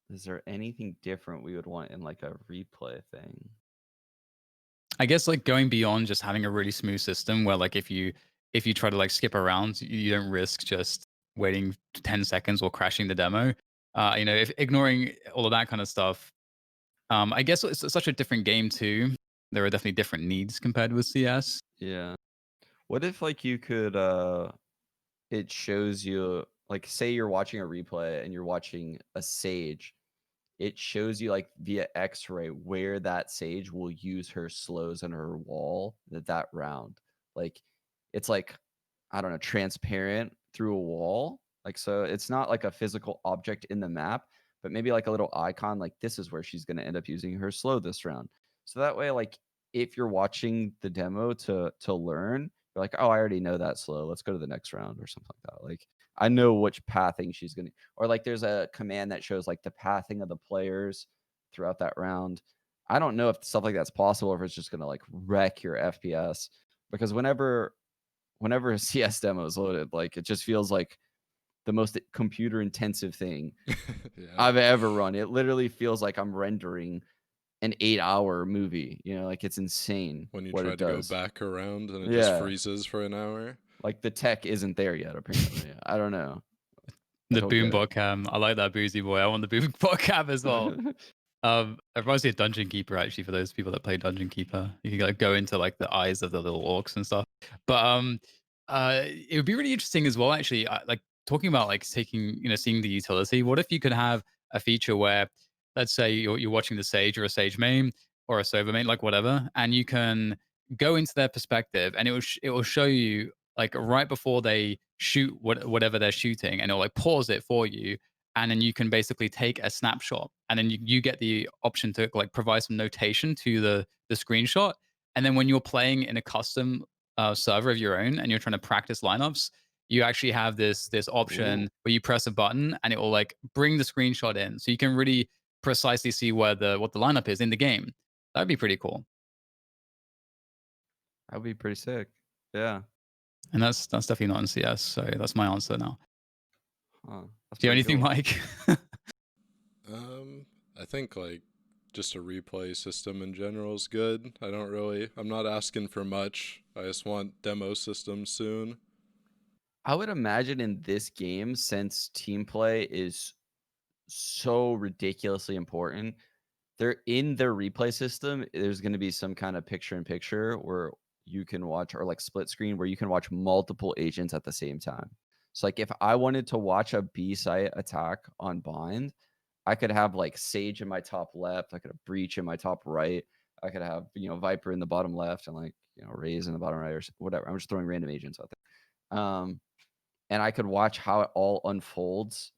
Is there anything different we would want in like a replay thing? I guess like going beyond just having a really smooth system where like if you try to like skip around, you don't risk just waiting 10 seconds or crashing the demo. If ignoring all of that kind of stuff, I guess it's such a different game too. There are definitely different needs compared with CS. Yeah. What if like you could it shows you like say you're watching a replay and you're watching a Sage, it shows you like via X-ray where that Sage will use her slows and her wall that round. Like it's like I don't know, transparent through a wall. Like so it's not like a physical object in the map, but maybe like a little icon like this is where she's going to end up using her slow this round. So that way like if you're watching the demo to learn, you're like, "Oh, I already know that slow. Let's go to the next round," or something like that. Like I know which pathing she's going to, or like there's a command that shows like the pathing of the players throughout that round. I don't know if stuff like that's possible or if it's just going to like wreck your FPS because whenever a CS demo is loaded, like it just feels like the most computer intensive thing Yeah. I've ever run. It literally feels like I'm rendering an 8-hour movie. Like it's insane When you what try it to go does. back around and it just Yeah. freezes for an hour. Like the tech isn't there yet, apparently. I don't know. I The don't get Boombot cam. I like that boozy boy. I want the Boombot cam as well. it. It reminds me of Dungeon Keeper actually. For those people that play Dungeon Keeper, you can like go into like the eyes of the little orcs and stuff. But it would be really interesting as well. Actually, like talking about like taking seeing the utility. What if you could have a feature where, let's say you're watching the Sage or a Sage main or a Sova main, like whatever, and you can go into their perspective, and it will show you like right before they shoot whatever they're shooting, and it'll like pause it for you, and then you can basically take a snapshot, and then you get the option to like provide some notation to the screenshot, and then when you're playing in a custom server of your own and you're trying to practice lineups, you actually have this option Ooh, where you press a button and it will like bring the screenshot in, so you can really precisely see where what the lineup is in the game. That'd be pretty cool. that would be pretty sick. Yeah. And that's definitely not in CS, so that's my answer now. Huh. That's Do you have pretty anything, cool. Mike? I think like just a replay system in general is good. I'm not asking for much. I just want demo systems soon. I would imagine in this game, since team play is so ridiculously important, they're in their replay system. There's going to be some kind of picture in picture where you can watch, or like split screen where you can watch multiple agents at the same time. So like if I wanted to watch a B site attack on bind, I could have like Sage in my top left. I could have Breach in my top right. I could have, Viper in the bottom left and like, Raze in the bottom right or whatever. I'm just throwing random agents out there. And I could watch how it all unfolds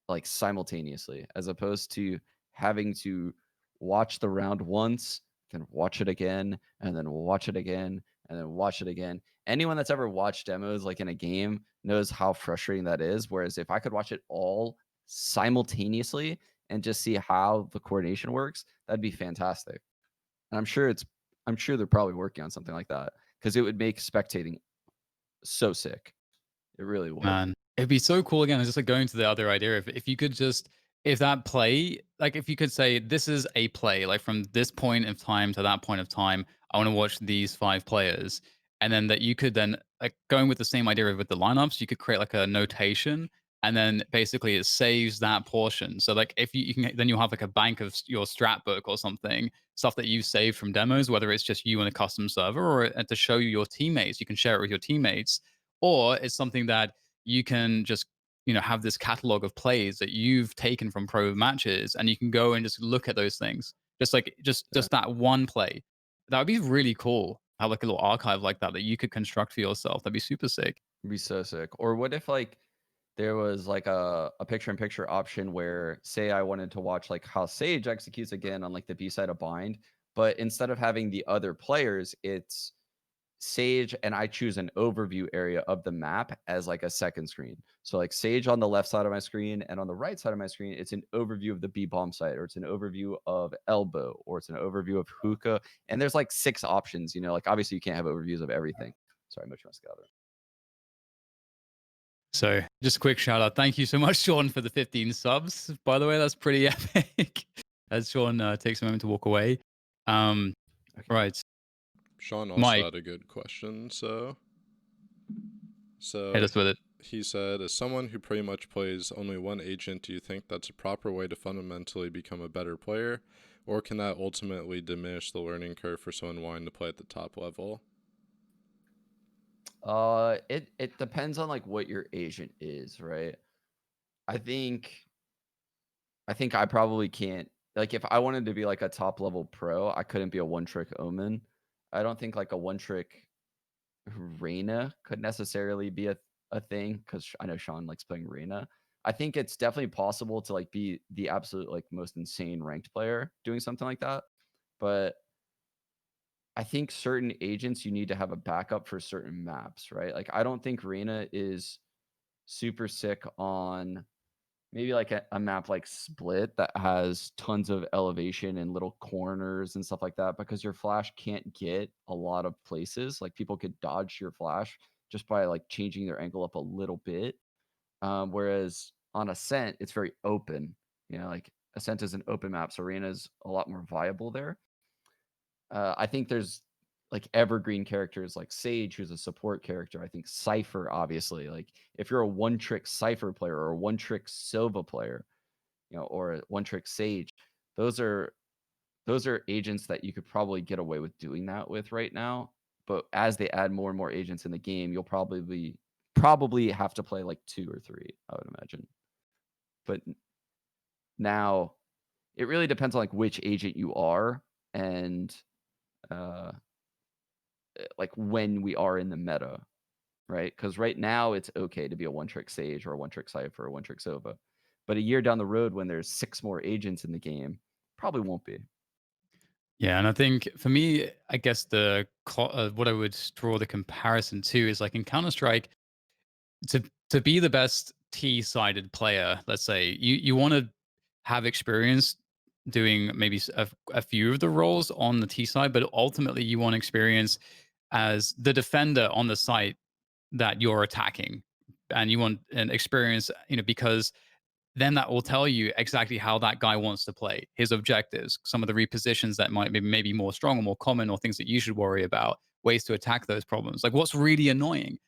like simultaneously, as opposed to having to watch the round once, then watch it again, and then watch it again, and then watch it again. Anyone that's ever watched demos like in a game knows how frustrating that is. Whereas if I could watch it all simultaneously and just see how the coordination works, that'd be fantastic. And I'm sure they're probably working on something like that because it would make spectating so sick. It really would. Man, it'd be so cool again. It's just like going to the other idea of if you could just if that play, like if you could say this is a play, like from this point of time to that point of time, I want to watch these five players, and then that you could then like going with the same idea with the lineups, you could create like a notation, and then basically it saves that portion. So like if you can, then you'll have like a bank of your strat book or something, stuff that you saved from demos, whether it's just you in a custom server or to show you your teammates, you can share it with your teammates, or it's something that you can just have this catalog of plays that you've taken from pro matches and you can go and just look at those things just like Yeah, just that one play. That would be really cool, have like a little archive like that that you could construct for yourself. That'd be super sick. it'd be so sick. Or what if like there was like a picture in picture option where say I wanted to watch like how Sage executes again on like the B side of Bind, but instead of having the other players, it's Sage and I choose an overview area of the map as like a second screen. So like Sage on the left side of my screen and on the right side of my screen, it's an overview of the B bomb site, or it's an overview of Elbow, or it's an overview of Hookah. And there's like 6 options, like obviously you can't have overviews of everything. Sorry, much must gather. So just a quick shout out, thank you so much Sean for the 15 subs, by the way. That's pretty epic. As Sean takes a moment to walk away. Okay. Right, Sean also Mike, had a good question. hit So us with it. he said, as someone who pretty much plays only one agent, do you think that's a proper way to fundamentally become a better player? Or can that ultimately diminish the learning curve for someone wanting to play at the top level? It depends on like what your agent is, right? I think I probably can't, like if I wanted to be like a top level pro, I couldn't be a one trick Omen. I don't think like a one trick Reyna could necessarily be a thing because I know Sean likes playing Reyna. I think it's definitely possible to like be the absolute like most insane ranked player doing something like that. But I think certain agents you need to have a backup for certain maps, right? Like I don't think Reyna is super sick on maybe like a map like Split that has tons of elevation and little corners and stuff like that, because your flash can't get a lot of places. Like people could dodge your flash just by like changing their angle up a little bit. Whereas on Ascent, it's very open. Like Ascent is an open map, so Arena is a lot more viable there. I think there's like evergreen characters like Sage, who's a support character. I think Cypher, obviously, like if you're a one trick Cypher player or a one trick Sova player, or a one trick Sage, those are agents that you could probably get away with doing that with right now. But as they add more and more agents in the game, you'll probably have to play like 2 or 3, I would imagine. But now it really depends on like which agent you are and uh like when we are in the meta, right? Because right now it's okay to be a one trick Sage or a one trick Cypher or a one trick Sova. But a year down the road when there's 6 more agents in the game, probably won't be. Yeah, and I think for me, I guess what I would draw the comparison to is like in Counter Strike, to be the best T-sided player. Let's say you want to have experience doing maybe a few of the roles on the T side, but ultimately you want experience as the defender on the site that you're attacking, and you want an experience, because then that will tell you exactly how that guy wants to play, his objectives, some of the repositions that might be maybe more strong or more common, or things that you should worry about, ways to attack those problems. Like what's really annoying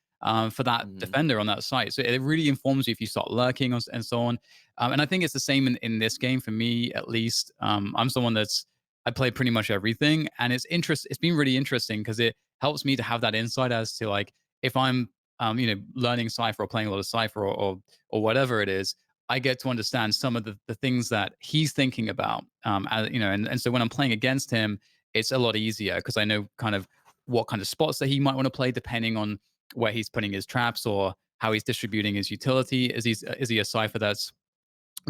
for that Mhm. defender on that site. So it really informs you if you start lurking and so on. And I think it's the same in this game for me, at least. I'm someone I play pretty much everything, and it's been really interesting because it helps me to have that insight as to like if I'm learning Cypher or playing a lot of Cypher or whatever it is, I get to understand some of the things that he's thinking about. And so when I'm playing against him, it's a lot easier because I know kind of what kind of spots that he might want to play depending on where he's putting his traps or how he's distributing his utility. Is he a cipher that's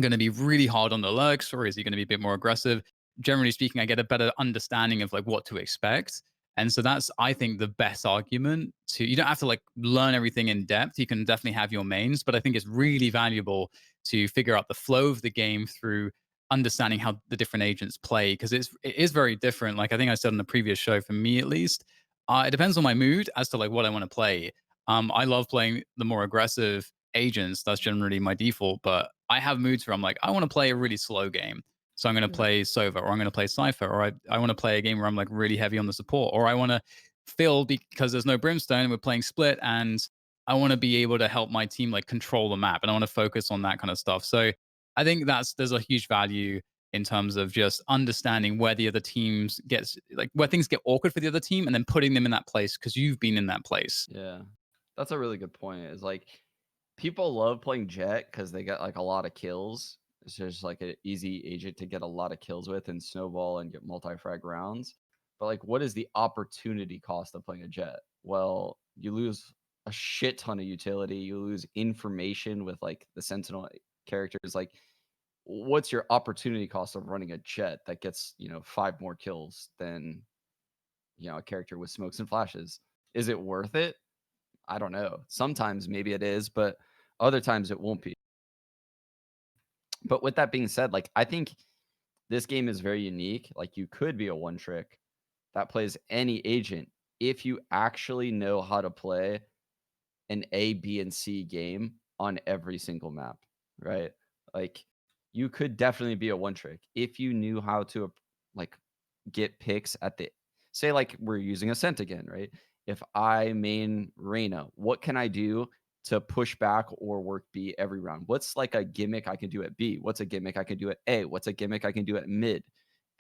going to be really hard on the lurks, or is he going to be a bit more aggressive? Generally speaking, I get a better understanding of like what to expect. And so that's, I think, the best argument to, you don't have to like learn everything in depth. You can definitely have your mains, but I think it's really valuable to figure out the flow of the game through understanding how the different agents play, because it is very different. Like I think I said on the previous show, for me at least, it depends on my mood as to like what I want to play. I love playing the more aggressive agents. That's generally my default. But I have moods where I'm like, I want to play a really slow game. So I'm going to Yeah. play Sova, or I'm going to play Cypher, or I want to play a game where I'm like really heavy on the support, or I want to fill because there's no Brimstone and we're playing Split, and I want to be able to help my team like control the map, and I want to focus on that kind of stuff. So I think there's a huge value in terms of just understanding where the other teams gets like where things get awkward for the other team, and then putting them in that place because you've been in that place. Yeah. That's a really good point. Is like people love playing Jet because they get like a lot of kills. It's just like an easy agent to get a lot of kills with and snowball and get multi-frag rounds. But like, what is the opportunity cost of playing a Jet? Well, you lose a shit ton of utility. You lose information with like the Sentinel characters. Like, what's your opportunity cost of running a Jet that gets 5 more kills than a character with smokes and flashes? Is it worth it? I don't know. Sometimes maybe it is, but other times it won't be. But with that being said, like I think this game is very unique. Like you could be a one trick that plays any agent if you actually know how to play an A, B, and C game on every single map, right? Like you could definitely be a one trick if you knew how to like get picks at the say like we're using Ascent again, right? If I main Reyna, what can I do to push back or work B every round? What's like a gimmick I can do at B? What's a gimmick I can do at A? What's a gimmick I can do at mid?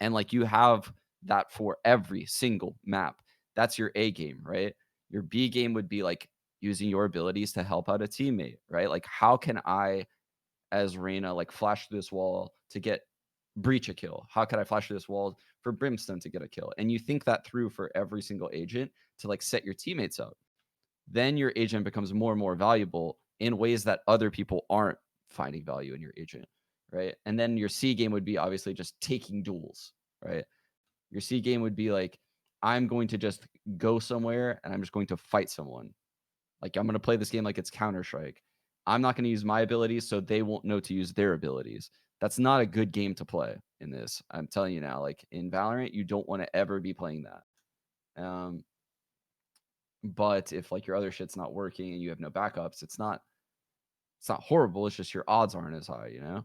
And like you have that for every single map. That's your A game, right? Your B game would be like using your abilities to help out a teammate, right? Like how can I as Reyna like flash through this wall to get breach a kill? How can I flash through this wall for Brimstone to get a kill? And you think that through for every single agent to like set your teammates up. Then your agent becomes more and more valuable in ways that other people aren't finding value in your agent, right? And then your C game would be obviously just taking duels, right? Your C game would be like, I'm going to just go somewhere and I'm just going to fight someone. Like I'm going to play this game like it's Counter-Strike. I'm not going to use my abilities, so they won't know to use their abilities. That's not a good game to play in this. I'm telling you now, like in Valorant, you don't want to ever be playing that. But if like your other shit's not working and you have no backups, it's not horrible. It's just your odds aren't as high, you know?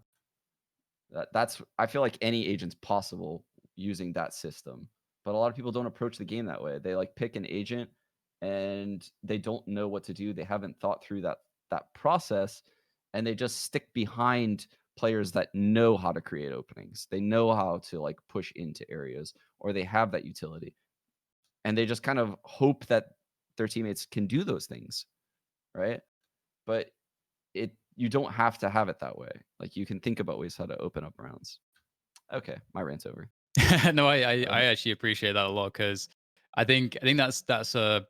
That's I feel like any agent's possible using that system. But a lot of people don't approach the game that way. They like pick an agent and they don't know what to do. They haven't thought through that process and they just stick behind players that know how to create openings. They know how to like push into areas or they have that utility. And they just kind of hope that their teammates can do those things, right? But you don't have to have it that way. Like you can think about ways how to open up rounds. Okay, my rant's over. No, I actually appreciate that a lot because I think that's a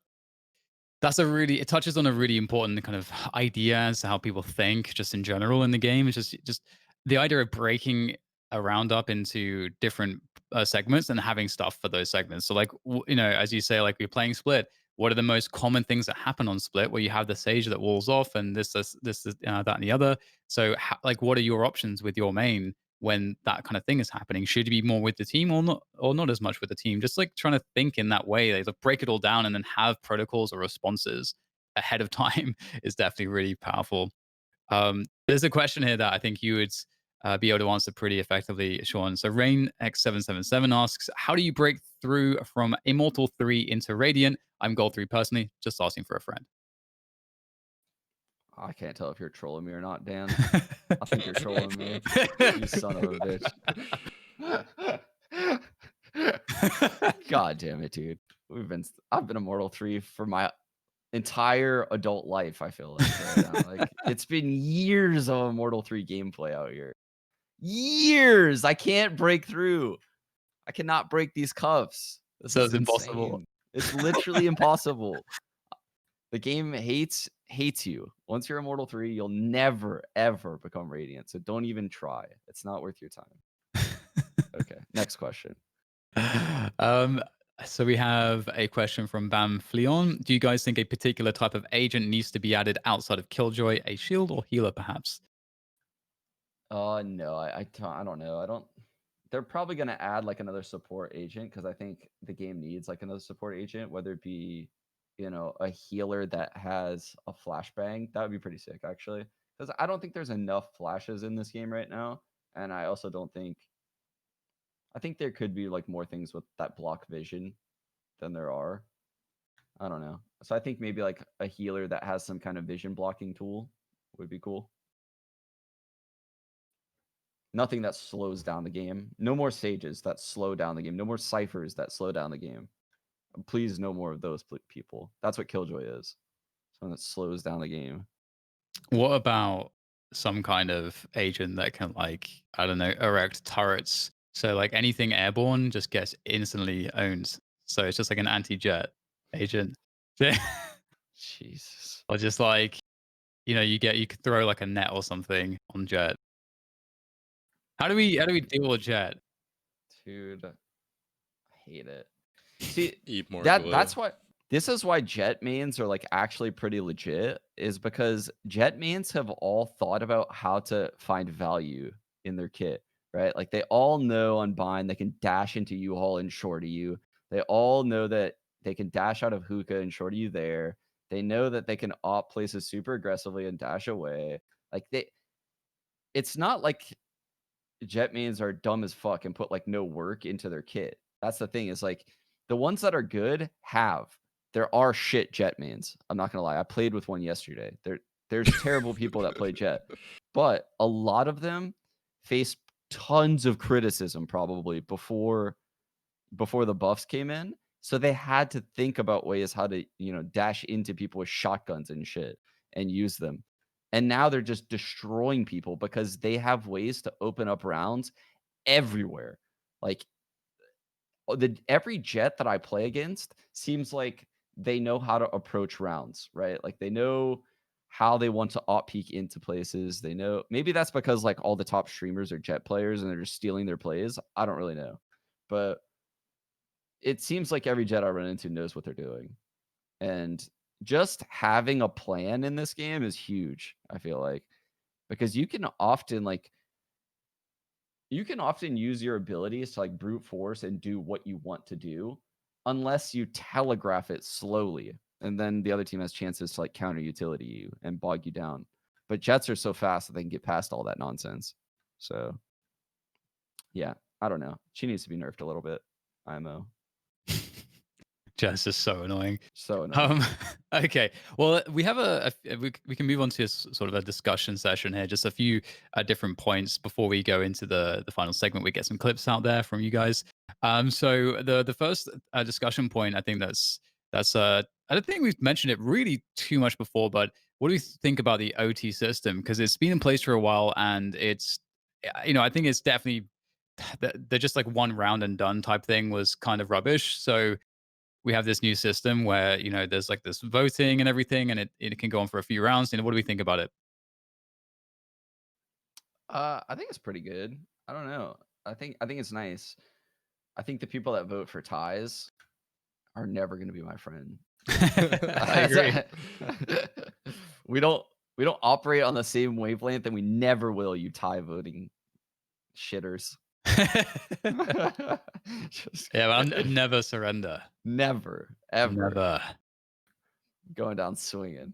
really, it touches on a really important kind of idea as to how people think just in general in the game. It's just the idea of breaking a round up into different segments and having stuff for those segments. So like as you say, like you're playing Split, what are the most common things that happen on Split where you have the Sage that walls off and that and the other? So like what are your options with your main when that kind of thing is happening? Should you be more with the team or not as much with the team? Just like trying to think in that way, like break it all down and then have protocols or responses ahead of time is definitely really powerful. There's a question here that I think you would be able to answer pretty effectively, Sean. So Rain X777 asks, how do you break through from Immortal 3 into Radiant? I'm Gold 3 personally, just asking for a friend. I can't tell if you're trolling me or not, Dan. I think you're trolling me. You son of a bitch. God damn it, dude. I've been Immortal 3 for my entire adult life, I feel like right now. Like it's been years of Immortal 3 gameplay out here. Years. I can't break through. I cannot break these cuffs. This So is it's impossible. insane. It's literally impossible. The game hates you. Once you're Immortal 3, you'll never ever become Radiant. So don't even try. It's not worth your time. Okay, next question. um, so we have a question from Bam Fleon. Do you guys think a particular type of agent needs to be added outside of Killjoy, a shield or healer, perhaps? No, I don't know. I don't. They're probably gonna add like another support agent because I think the game needs like another support agent, whether it be, a healer that has a flashbang. That would be pretty sick, actually. Because I don't think there's enough flashes in this game right now, and I also don't think. I think there could be like more things with that block vision than there are. I don't know. So I think maybe like a healer that has some kind of vision blocking tool would be cool. Nothing that slows down the game. No more sages that slow down the game. No more ciphers that slow down the game. Please, no more of those people. That's what Killjoy is. Someone that slows down the game. What about some kind of agent that can, like, I don't know, erect turrets? So, like, anything airborne just gets instantly owned. So it's just like an anti-jet agent. Jesus. Or just like, you could throw like a net or something on jet. How do we deal with jet? Dude, I hate it. See, Eat more glue. that's what this is why jet mains are like actually pretty legit, is because jet mains have all thought about how to find value in their kit, right? Like they all know on bind they can dash into U-Haul and shorty you. They all know that they can dash out of hookah and shorty you there. They know that they can op places super aggressively and dash away. Like it's not like jet mains are dumb as fuck and put like no work into their kit. That's the thing, is like the ones that are good have. There are shit jet mains. I'm not gonna lie. I played with one yesterday. There's terrible people that play jet, but a lot of them face tons of criticism probably before the buffs came in. So they had to think about ways how to, dash into people with shotguns and shit and use them. And now they're just destroying people because they have ways to open up rounds everywhere. Like every jet that I play against seems like they know how to approach rounds, right? Like they know how they want to op peek into places. They know, maybe that's because like all the top streamers are jet players and they're just stealing their plays. I don't really know. But it seems like every jet I run into knows what they're doing. And just having a plan in this game is huge, I feel like, because you can often use your abilities to like brute force and do what you want to do unless you telegraph it slowly. And then the other team has chances to like counter utility you and bog you down. But jets are so fast that they can get past all that nonsense. So yeah, I don't know. She needs to be nerfed a little bit. IMO. Jet's just so annoying. So annoying. Okay. Well, we have we can move on to sort of a discussion session here. Just a few different points before we go into the final segment. We get some clips out there from you guys. So the first discussion point, I think that's I don't think we've mentioned it really too much before, but what do you think about the OT system? Because it's been in place for a while, and it's I think it's definitely they're just like one round and done type thing was kind of rubbish. So we have this new system where there's like this voting and everything, and it can go on for a few rounds. What do we think about it? I think it's pretty good. I don't know. I think it's nice. I think the people that vote for ties are never going to be my friend. I agree. we don't we don't operate on the same wavelength, and we never will. You tie voting shitters. Yeah, but never surrender. Never ever Never. going down swinging.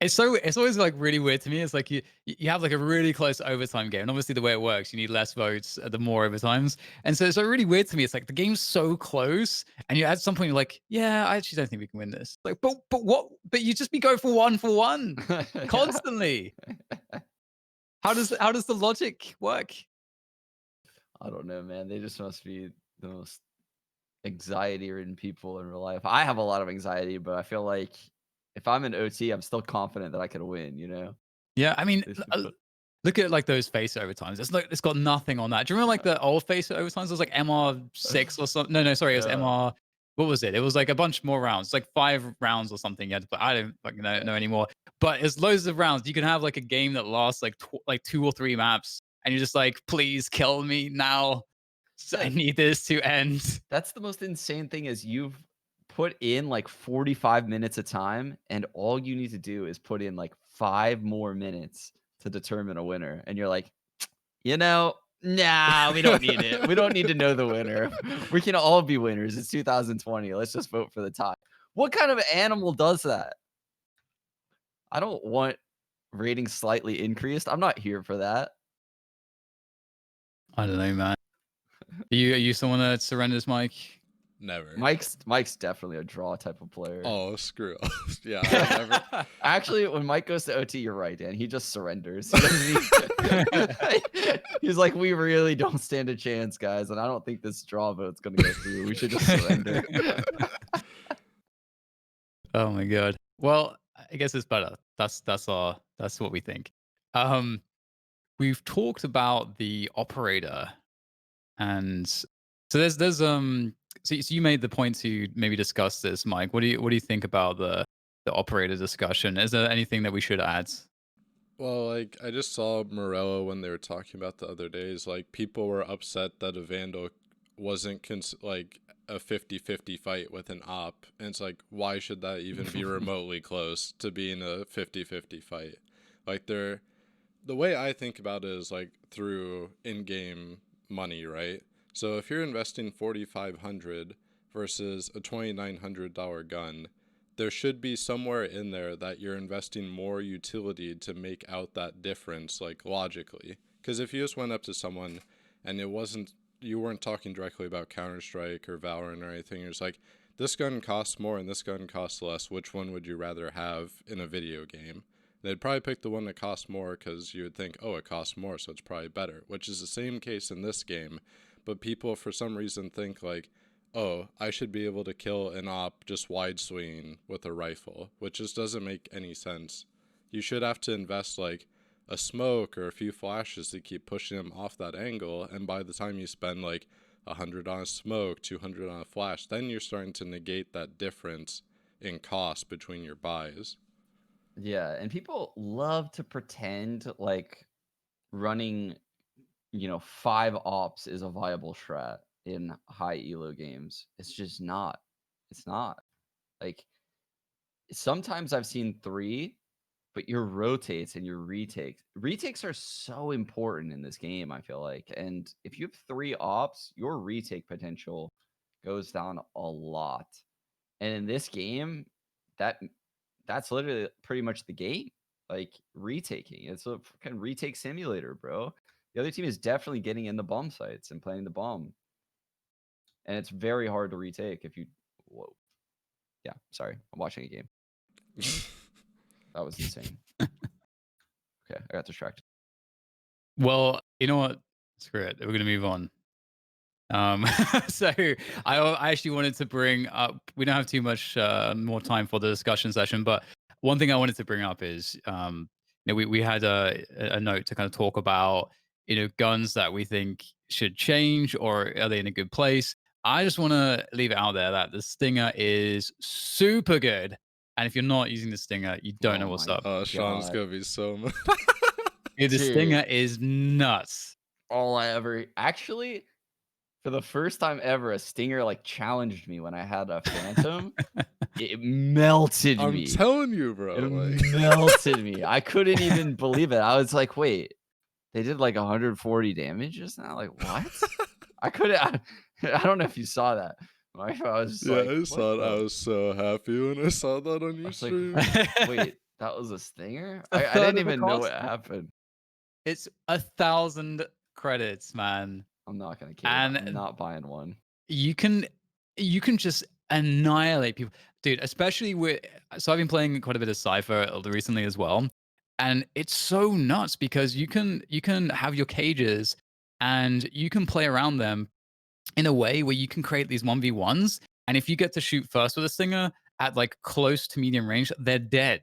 It's always like really weird to me. It's like you have like a really close overtime game, and obviously the way it works, you need less votes the more overtimes, and so it's like really weird to me. It's like the game's so close, and you at some point you're like, yeah, I actually don't think we can win this. Like, but what? But you just be going for one constantly. How does the logic work? I don't know, man. They just must be the most anxiety-ridden people in real life. I have a lot of anxiety, but I feel like if I'm in OT, I'm still confident that I could win, you know? Yeah, I mean, It's just- look at like those face overtimes. It's got nothing on that. Do you remember like the old face overtimes? It was like MR6 or something. No, sorry, it was Yeah. MR. What was it? It was like a bunch more rounds, like 5 rounds or something. Yeah, but I don't fucking know anymore. But it's loads of rounds. You can have like a game that lasts like 2 or 3 maps, and you're just like, please kill me now. I Yeah, need this to end. that's the most insane thing is you've put in like 45 minutes of time, and all you need to do is put in like 5 more minutes to determine a winner. And you're like, you know, nah, we don't need it. We don't need to know the winner. We can all be winners. It's 2020. Let's just vote for the tie. What kind of animal does that? I don't want ratings slightly increased. I'm not here for that. I don't know, man. Are you someone that surrenders, Mike? Never. Mike's definitely a draw type of player. Oh, screw off. Yeah, I never. Actually, when Mike goes to OT, you're right, Dan. He just surrenders. He doesn't he's like, we really don't stand a chance, guys, and I don't think this draw vote's gonna go through. We should just surrender. Oh my god. Well, I guess it's better. That's what we think. Um, we've talked about the operator, and so so you made the point to maybe discuss this, Mike. What do you think about the operator discussion? Is there anything that we should add? Well, like I just saw Morello when they were talking about the other days. Like people were upset that a Vandal wasn't like a 50-50 fight with an op, and it's like why should that even be remotely close to being a 50-50 fight? Like the way I think about it is like through in-game money, right? So if you're investing 4,500 versus a $2,900 gun, there should be somewhere in there that you're investing more utility to make out that difference, like logically. Because if you just went up to someone and you weren't talking directly about Counter-Strike or Valorant or anything, you're just like, this gun costs more and this gun costs less, which one would you rather have in a video game? They'd probably pick the one that costs more because you would think, oh, it costs more, so it's probably better, which is the same case in this game. But people, for some reason, think like, oh, I should be able to kill an op just wide swinging with a rifle, which just doesn't make any sense. You should have to invest like a smoke or a few flashes to keep pushing them off that angle, and by the time you spend like 100 on a smoke, 200 on a flash, then you're starting to negate that difference in cost between your buys. Yeah, and people love to pretend like running, 5 ops is a viable strat in high elo games. It's just not. It's not. Like sometimes I've seen 3, but your rotates and your retakes. Retakes are so important in this game, I feel like. And if you have 3 ops, your retake potential goes down a lot. And in this game, that's literally pretty much the game. Like retaking. It's a fucking retake simulator, bro. The other team is definitely getting in the bomb sites and playing the bomb. And it's very hard to retake if you whoa. Yeah, sorry. I'm watching a game. That was insane. Okay, I got distracted. Well, you know what? Screw it. We're gonna move on. So I actually wanted to bring up. We don't have too much more time for the discussion session, but one thing I wanted to bring up is, we had a note to kind of talk about, guns that we think should change or are they in a good place. I just want to leave it out there that the Stinger is super good, and if you're not using the Stinger, you don't know Oh what's my up. Sean's God. gonna be so mad. The Dude. Stinger is nuts. All I ever actually for the first time ever, a Stinger like challenged me when I had a Phantom. It melted I'm me. telling you, bro. It Like, melted me. I couldn't even believe it. I was like, wait, they did like 140 damage just now? Like, what? I couldn't. I don't know if you saw that. I was just yeah, like, I what saw it. I the- was so happy when I saw that on I your was like, stream. wait, that was a Stinger? It's a I third didn't of the even know cost. what happened. It's 1,000 credits, man. I'm not gonna cave. And I'm not buying one. you can just annihilate people, dude. Especially with so I've been playing quite a bit of Cypher recently as well, and it's so nuts because you can have your cages and you can play around them in a way where you can create these 1v1s, and if you get to shoot first with a Stinger, at like close to medium range, they're dead.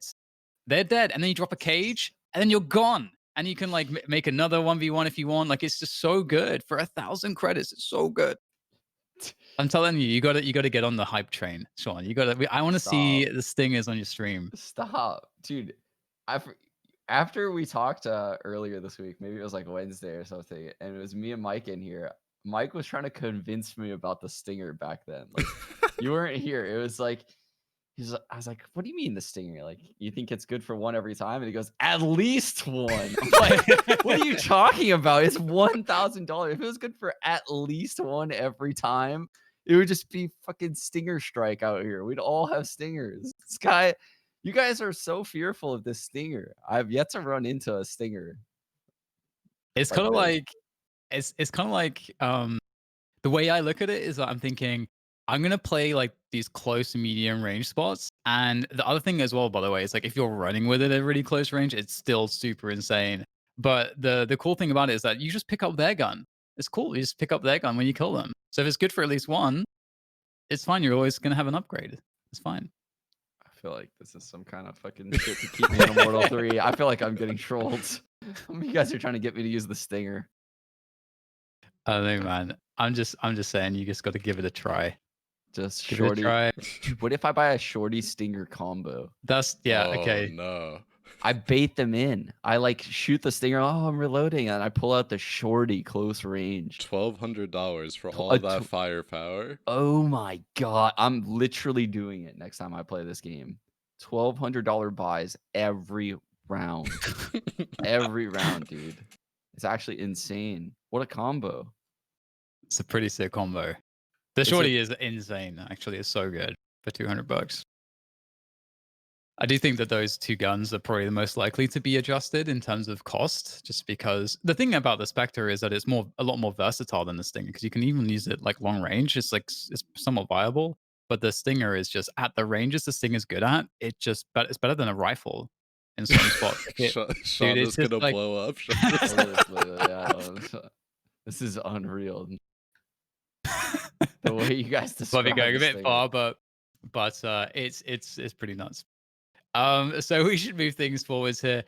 They're dead. And then you drop a cage and then you're gone. And you can like make another 1v1 if you want. Like it's just so good for 1,000 credits. It's so good. I'm telling you, you gotta get on the hype train, Sean. You gotta. I want to see Stop. the stingers on your stream. Stop, dude. After we talked earlier this week, maybe it was like Wednesday or something, and it was me and Mike in here. Mike was trying to convince me about the stinger back then. Like you weren't here. It was like I was like, what do you mean the stinger? Like, you think it's good for one every time? And he goes, at least one. I'm like, what are you talking about? It's $1,000. If it was good for at least one every time, it would just be fucking stinger strike out here. We'd all have stingers. This guy, you guys are so fearful of this stinger. I've yet to run into a stinger. It's Like kind of this. like it's kind of like the way I look at it is that I'm thinking I'm gonna play like these close and medium range spots. And the other thing as well, by the way, is like if you're running with it at really close range, it's still super insane. But the cool thing about it is that you just pick up their gun. It's cool. You just pick up their gun when you kill them. So if it's good for at least one, it's fine. You're always gonna have an upgrade. It's fine. I feel like this is some kind of fucking shit to keep me in Immortal 3. I feel like I'm getting trolled. You guys are trying to get me to use the stinger. I don't know, man. I'm just saying you just got to give it a try. Just Give it a shorty. try. Dude, what if I buy a shorty stinger combo? That's yeah, Oh okay. no. I bait them in. I like shoot the stinger. Oh, I'm reloading, and I pull out the shorty close range. $1,200 for Tw- all a that tw- firepower. Oh my god! I'm literally doing it next time I play this game. $1,200 buys every round. Every round, dude. It's actually insane. What a combo. It's a pretty sick combo. The Is shorty is insane, actually. It's so good for $200. I do think that those two guns are probably the most likely to be adjusted in terms of cost, just because the thing about the Spectre is that it's a lot more versatile than the Stinger, because you can even use it like long range. It's like it's somewhat viable, but the Stinger is just at the ranges the Stinger's good at. It's better than a rifle in some spots. Dude, Sean it's is just gonna like blow up. This is unreal. The way you guys might be describe going a this bit thing. far, but it's pretty nuts. So we should move things forwards here.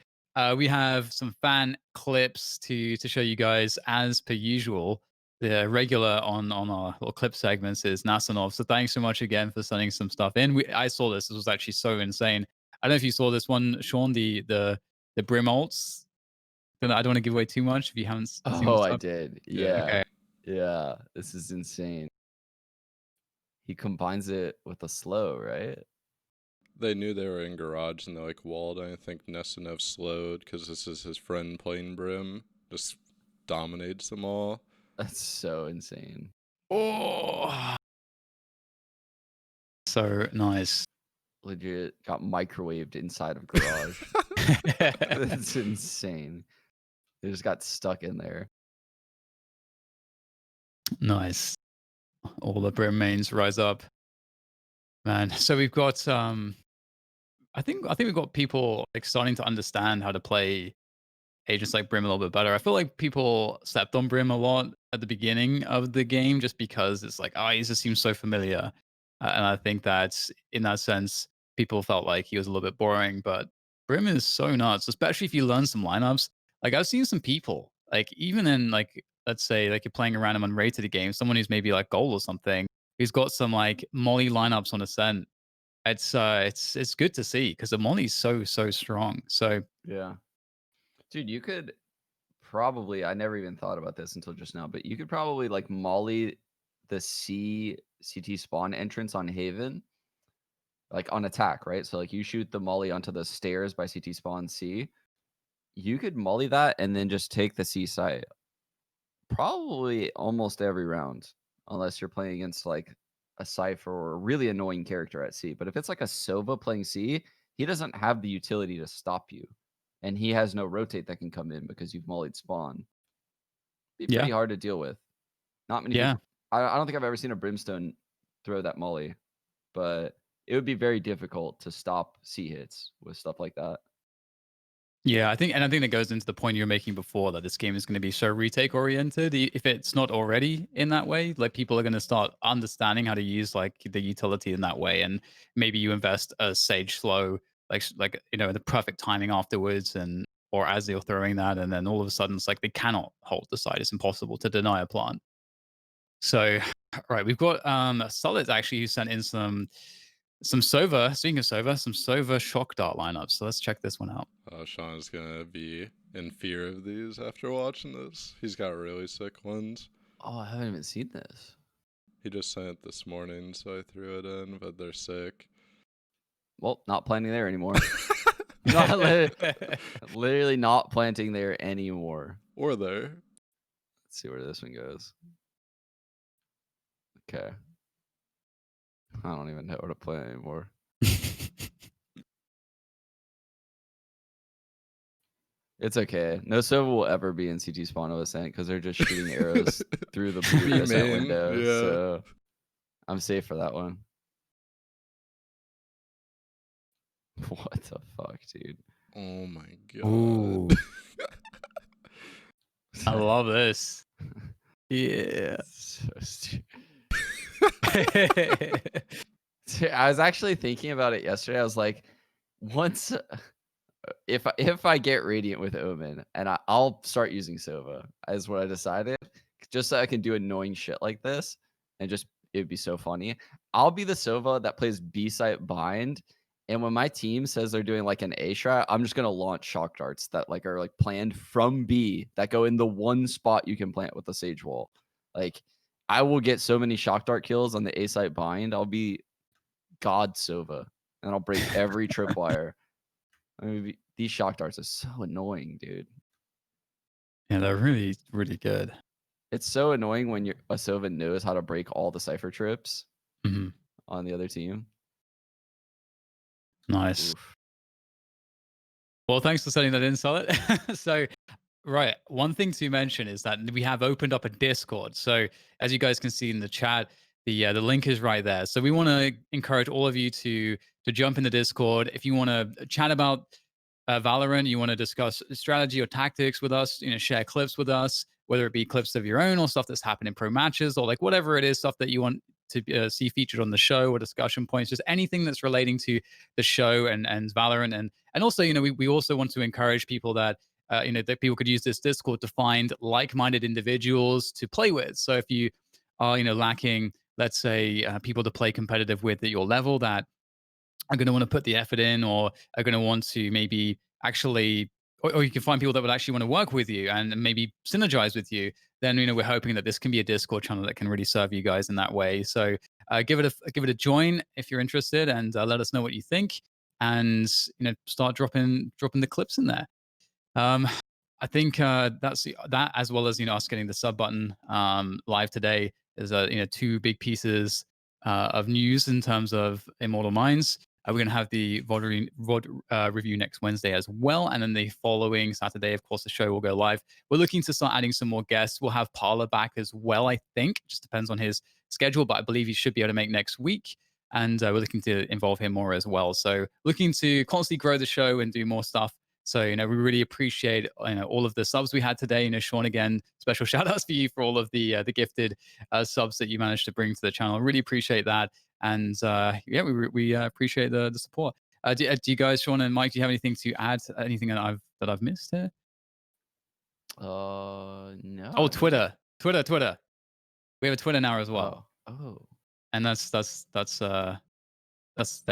We have some fan clips to show you guys as per usual. The regular on our little clip segments is Nasanov. So thanks so much again for sending some stuff in. I saw this. This was actually so insane. I don't know if you saw this one, Sean. The Brim ults. I don't want to give away too much if you haven't seen Oh, the I stuff. did. Yeah. Yeah. Okay. Yeah. This is insane. He combines it with a slow, right? They knew they were in garage and they like walled. I think Nesenev slowed because this is his friend playing Brim. Just dominates them all. That's so insane. Oh, so nice. Legit got microwaved inside of garage. That's insane. They just got stuck in there. Nice. All the Brim mains rise up. Man, so we've got I think we've got people like starting to understand how to play agents like Brim a little bit better. I feel like people slept on Brim a lot at the beginning of the game just because it's like, oh, he just seems so familiar. And I think that in that sense, people felt like he was a little bit boring. But Brim is so nuts, especially if you learn some lineups. Like I've seen some people, like even in like, let's say like you're playing a random unrated game, someone who's maybe like gold or something, who's got some like Molly lineups on Ascent. It's good to see because the Molly's so strong. So Yeah. Dude, you could probably, I never even thought about this until just now, but you could probably like molly the CT spawn entrance on Haven, like on attack, right? So like you shoot the molly onto the stairs by CT spawn C. You could molly that and then just take the C site. Probably almost every round, unless you're playing against like a Cypher or a really annoying character at C. But if it's like a Sova playing C, he doesn't have the utility to stop you. And he has no rotate that can come in because you've mollied spawn. Be yeah, pretty hard to deal with. Not many yeah. people. I don't think I've ever seen a Brimstone throw that molly, but it would be very difficult to stop C hits with stuff like that. Yeah, I think that goes into the point you were making before that this game is going to be so retake oriented. If it's not already in that way, like people are going to start understanding how to use like the utility in that way, and maybe you invest a sage slow, like the perfect timing afterwards, and or as you're throwing that, and then all of a sudden it's like they cannot hold the side. It's impossible to deny a plant. So, right, we've got Solid actually who sent in some Sova. Speaking of Sova, some Sova shock dart lineups. So let's check this one out. Sean's gonna be in fear of these after watching this. He's got really sick ones. Oh, I haven't even seen this. He just sent it this morning, so I threw it in, but they're sick. Well, not planting there anymore. Not literally not planting there anymore. Or there. Let's see where this one goes. Okay. I don't even know where to plant anymore. It's okay. No Sova will ever be in CT spawn of Ascent because they're just shooting arrows through the blue Ascent main, window. yeah. So I'm safe for that one. What the fuck, dude? Oh my god. Ooh. I love this. Yeah. So stupid. I was actually thinking about it yesterday. I was like, once if I get Radiant with Omen, and I'll start using Sova, is what I decided, just so I can do annoying shit like this, and just it'd be so funny. I'll be the Sova that plays B site bind, and when my team says they're doing like an A strat, I'm just gonna launch shock darts that like are like planned from B that go in the one spot you can plant with the Sage Wall. Like I will get so many shock dart kills on the A site bind. I'll be God Sova, and I'll break every tripwire. I mean, these shock darts are so annoying, dude. Yeah, they're really, really good. It's so annoying when a Sova knows how to break all the cipher trips Mhm. on the other team. Nice. Oof. Well, thanks for setting that in, Solid. So, right, one thing to mention is that we have opened up a Discord. So, as you guys can see in the chat, the link is right there. So, we want to encourage all of you to jump in the Discord if you want to chat about Valorant. You want to discuss strategy or tactics with us. Share clips with us, whether it be clips of your own or stuff that's happened in pro matches or like whatever it is, stuff that you want to see featured on the show or discussion points, just anything that's relating to the show and Valorant. And also, we also want to encourage people that that people could use this Discord to find like-minded individuals to play with. So if you are, lacking, let's say, people to play competitive with at your level that are going to want to put the effort in, or are going to want to maybe actually, or you can find people that would actually want to work with you and maybe synergize with you. Then we're hoping that this can be a Discord channel that can really serve you guys in that way. So give it a join if you're interested, and let us know what you think, and start dropping the clips in there. I think that's that, as well as us getting the sub button live today is two big pieces of news in terms of Immortal Minds. We're going to have the VOD review next Wednesday as well, and then the following Saturday, of course, the show will go live. We're looking to start adding some more guests. We'll have Parla back as well. I think just depends on his schedule, but I believe he should be able to make next week. And we're looking to involve him more as well. So looking to constantly grow the show and do more stuff. So, we really appreciate all of the subs we had today. Sean, again, special shout outs for you for all of the gifted subs that you managed to bring to the channel. Really appreciate that. And yeah, we appreciate the support. Do you guys, Sean and Mike, do you have anything to add? Anything that I've missed here? No. Oh, Twitter. We have a Twitter now as well. Oh. And that's there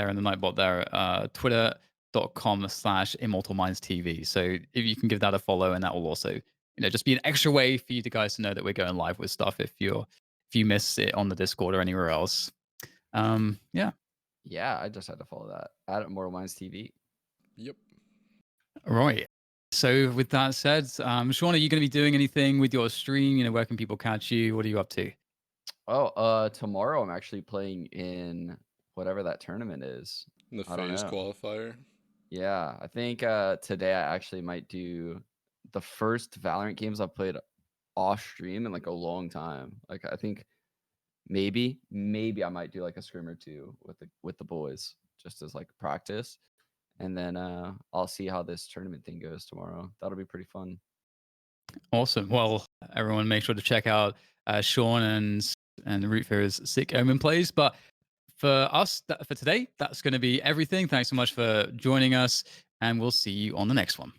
in the Nightbot there. Twitter.com/Immortal Minds TV. So if you can give that a follow, and that will also, just be an extra way for you guys to know that we're going live with stuff if you miss it on the Discord or anywhere else. Yeah. Yeah, I just had to follow that at Immortal Minds TV. Yep. Right. So with that said, Sean, are you going to be doing anything with your stream? Where can people catch you? What are you up to? Oh, tomorrow I'm actually playing in whatever that tournament is. The I don't phase know. qualifier. Yeah, I think today I actually might do the first Valorant games I've played off stream in like a long time. Like I think maybe I might do like a scrim or two with the boys just as like practice. and then I'll see how this tournament thing goes tomorrow. That'll be pretty fun. Awesome. Well, everyone, make sure to check out Sean and Root Fear's Sick Omen plays. But for us, for today, that's going to be everything. Thanks so much for joining us, and we'll see you on the next one.